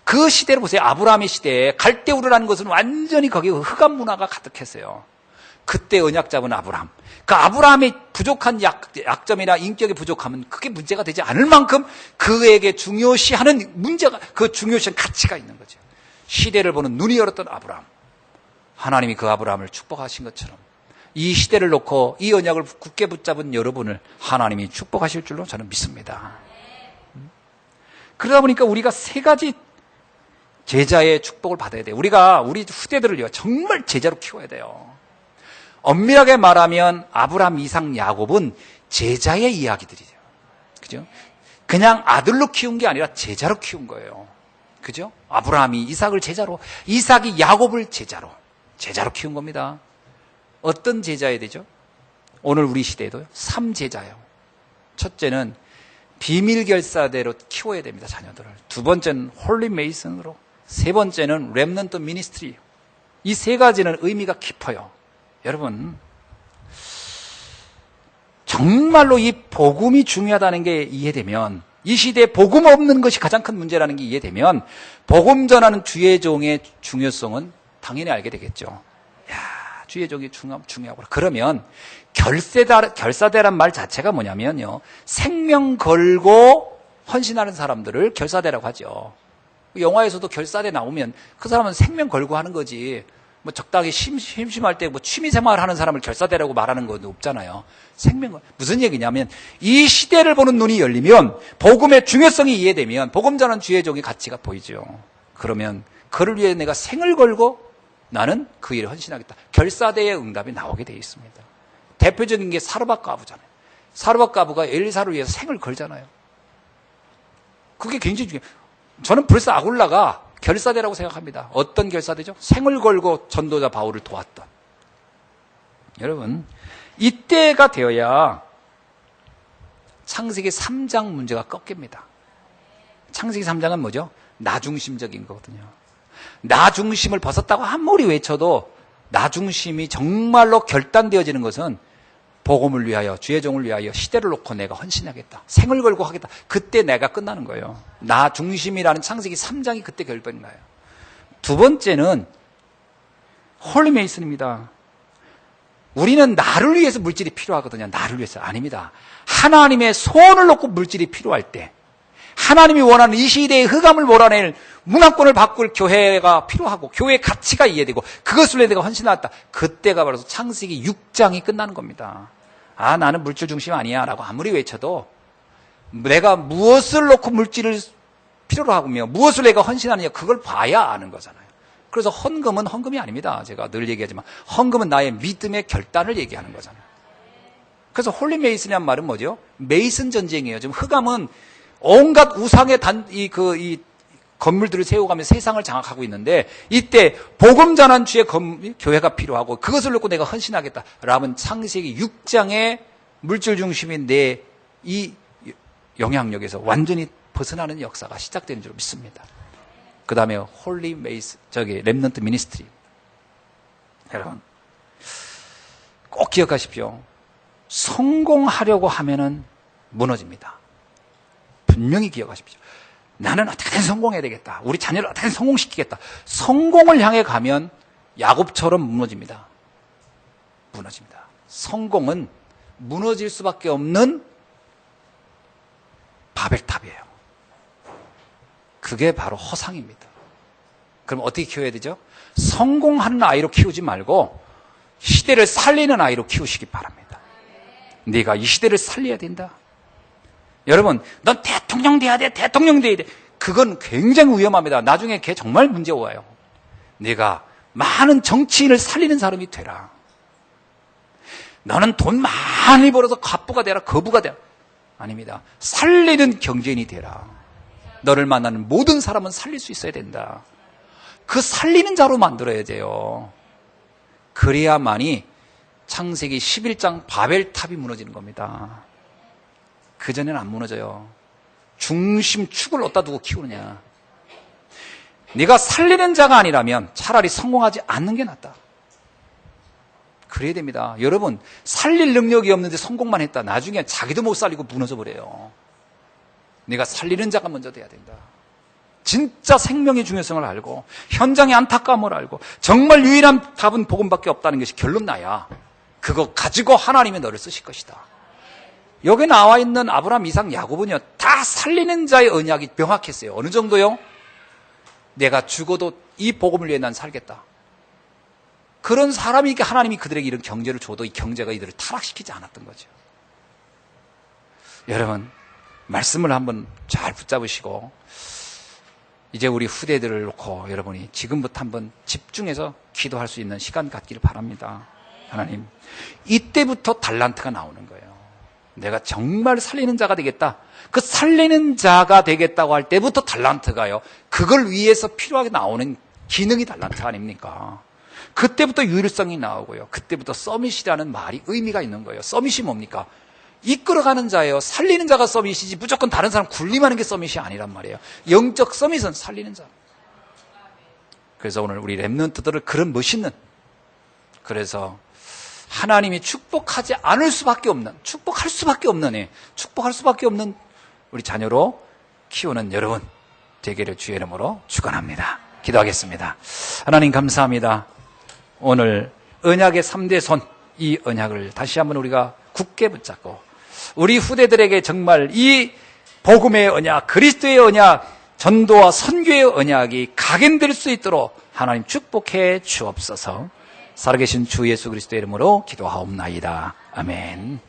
그 시대를 보세요. 아브라함의 시대에 갈대우르라는 것은 완전히 거기에 흑암 문화가 가득했어요. 그때 언약 잡은 아브라함. 그 아브라함의 부족한 약점이나 인격의 부족함은 그게 문제가 되지 않을 만큼 그에게 중요시하는 문제가, 그 중요시한 가치가 있는 거죠. 시대를 보는 눈이 열었던 아브라함. 하나님이 그 아브라함을 축복하신 것처럼 이 시대를 놓고 이 언약을 굳게 붙잡은 여러분을 하나님이 축복하실 줄로 저는 믿습니다. 그러다 보니까 우리가 세 가지 제자의 축복을 받아야 돼요. 우리가 우리 후대들을 정말 제자로 키워야 돼요. 엄밀하게 말하면 아브라함, 이삭, 야곱은 제자의 이야기들이죠. 그죠? 그냥 아들로 키운 게 아니라 제자로 키운 거예요. 그죠? 아브라함이 이삭을 제자로, 이삭이 야곱을 제자로 키운 겁니다. 어떤 제자야 되죠? 오늘 우리 시대에도요. 3제자예요. 첫째는 비밀 결사대로 키워야 됩니다. 자녀들을. 두 번째는 홀리 메이슨으로. 세 번째는 렘넌트 미니스트리. 이 세 가지는 의미가 깊어요. 여러분, 정말로 이 복음이 중요하다는 게 이해되면, 이 시대에 복음 없는 것이 가장 큰 문제라는 게 이해되면 복음 전하는 주의 종의 중요성은 당연히 알게 되겠죠. 야, 주의 종이 중요하구나. 그러면 결사대란 말 자체가 뭐냐면요, 생명 걸고 헌신하는 사람들을 결사대라고 하죠. 영화에서도 결사대 나오면 그 사람은 생명 걸고 하는 거지, 뭐 적당히 심심할 때 뭐 취미생활 하는 사람을 결사대라고 말하는 건 없잖아요. 생명, 무슨 얘기냐면 이 시대를 보는 눈이 열리면 복음의 중요성이 이해되면 복음 전하는 주의 종의 가치가 보이죠. 그러면 그를 위해 내가 생을 걸고 나는 그 일에 헌신하겠다. 결사대의 응답이 나오게 되어 있습니다. 대표적인 게 사르밧 과부잖아요. 사르밧 과부가 엘리사를 위해서 생을 걸잖아요. 그게 굉장히 중요해요. 저는 불사 아굴라가 결사대라고 생각합니다. 어떤 결사대죠? 생을 걸고 전도자 바울을 도왔던. 여러분, 이때가 되어야 창세기 3장 문제가 꺾입니다. 창세기 3장은 뭐죠? 나 중심적인 거거든요. 나 중심을 벗었다고 아무리 외쳐도 나 중심이 정말로 결단되어지는 것은 복음을 위하여, 주의 종을 위하여 시대를 놓고 내가 헌신하겠다. 생을 걸고 하겠다. 그때 내가 끝나는 거예요. 나 중심이라는 창세기 3장이 그때 결정이 나요. 두 번째는 홀리 메이슨입니다. 우리는 나를 위해서 물질이 필요하거든요. 나를 위해서. 아닙니다. 하나님의 소원을 놓고 물질이 필요할 때, 하나님이 원하는 이 시대의 흑암을 몰아낼 문화권을 바꿀 교회가 필요하고 교회의 가치가 이해되고 그것을 위해 내가 헌신하였다. 그때가 바로 창세기 6장이 끝나는 겁니다. 아, 나는 물질 중심 아니야 라고 아무리 외쳐도 내가 무엇을 놓고 물질을 필요로 하고며 무엇을 내가 헌신하느냐, 그걸 봐야 아는 거잖아요. 그래서 헌금은 헌금이 아닙니다. 제가 늘 얘기하지만 헌금은 나의 믿음의 결단을 얘기하는 거잖아요. 그래서 홀리 메이슨이란 말은 뭐죠? 메이슨 전쟁이에요. 지금 흑암은 온갖 우상의 이 건물들을 세워가며 세상을 장악하고 있는데, 이때 복음 전한 주의 교회가 필요하고 그것을 놓고 내가 헌신하겠다 라면 창세기 6장의 물질 중심인 내 이 영향력에서 완전히 벗어나는 역사가 시작되는 줄 믿습니다. 그 다음에 홀리 메이스, 렘넌트 미니스트리. 여러분, 꼭 기억하십시오. 성공하려고 하면은 무너집니다. 분명히 기억하십시오. 나는 어떻게든 성공해야 되겠다. 우리 자녀를 어떻게든 성공시키겠다. 성공을 향해 가면 야곱처럼 무너집니다. 무너집니다. 성공은 무너질 수밖에 없는 바벨탑이에요. 그게 바로 허상입니다. 그럼 어떻게 키워야 되죠? 성공하는 아이로 키우지 말고 시대를 살리는 아이로 키우시기 바랍니다. 네가 이 시대를 살려야 된다. 여러분, 넌 대통령 돼야 돼, 대통령 돼야 돼. 그건 굉장히 위험합니다. 나중에 걔 정말 문제 와요. 네가 많은 정치인을 살리는 사람이 되라. 너는 돈 많이 벌어서 갑부가 되라, 거부가 되라. 아닙니다. 살리는 경제인이 되라. 너를 만나는 모든 사람은 살릴 수 있어야 된다. 그 살리는 자로 만들어야 돼요. 그래야만이 창세기 11장 바벨탑이 무너지는 겁니다. 그전에는 안 무너져요. 중심 축을 어디다 두고 키우느냐. 네가 살리는 자가 아니라면 차라리 성공하지 않는 게 낫다. 그래야 됩니다. 여러분, 살릴 능력이 없는데 성공만 했다. 나중에 자기도 못 살리고 무너져 버려요. 네가 살리는 자가 먼저 돼야 된다. 진짜 생명의 중요성을 알고 현장의 안타까움을 알고 정말 유일한 답은 복음밖에 없다는 것이 결론 나야 그거 가지고 하나님이 너를 쓰실 것이다. 여기 나와 있는 아브라함, 이삭, 야곱은요 다 살리는 자의 언약이 명확했어요. 어느 정도요? 내가 죽어도 이 복음을 위해 난 살겠다. 그런 사람이니까 하나님이 그들에게 이런 경제를 줘도 이 경제가 이들을 타락시키지 않았던 거죠. 여러분, 말씀을 한번 잘 붙잡으시고 이제 우리 후대들을 놓고 여러분이 지금부터 한번 집중해서 기도할 수 있는 시간 갖기를 바랍니다. 하나님, 이때부터 달란트가 나오는 거예요. 내가 정말 살리는 자가 되겠다. 그 살리는 자가 되겠다고 할 때부터 달란트가요. 그걸 위해서 필요하게 나오는 기능이 달란트 아닙니까? 그때부터 유일성이 나오고요. 그때부터 서밋이라는 말이 의미가 있는 거예요. 서밋이 뭡니까? 이끌어가는 자예요. 살리는 자가 서밋이지 무조건 다른 사람 군림하는 게 서밋이 아니란 말이에요. 영적 서밋은 살리는 자. 그래서 오늘 우리 렘넌트들을 그런 멋있는, 그래서 하나님이 축복하지 않을 수밖에 없는, 축복할 수밖에 없는 우리 자녀로 키우는 여러분 되기를 주의 이름으로 축원합니다. 기도하겠습니다. 하나님 감사합니다. 오늘 언약의 3대 손, 이 언약을 다시 한번 우리가 굳게 붙잡고 우리 후대들에게 정말 이 복음의 언약, 그리스도의 언약, 전도와 선교의 언약이 각인될 수 있도록 하나님 축복해 주옵소서. 살아계신 주 예수 그리스도의 이름으로 기도하옵나이다. 아멘.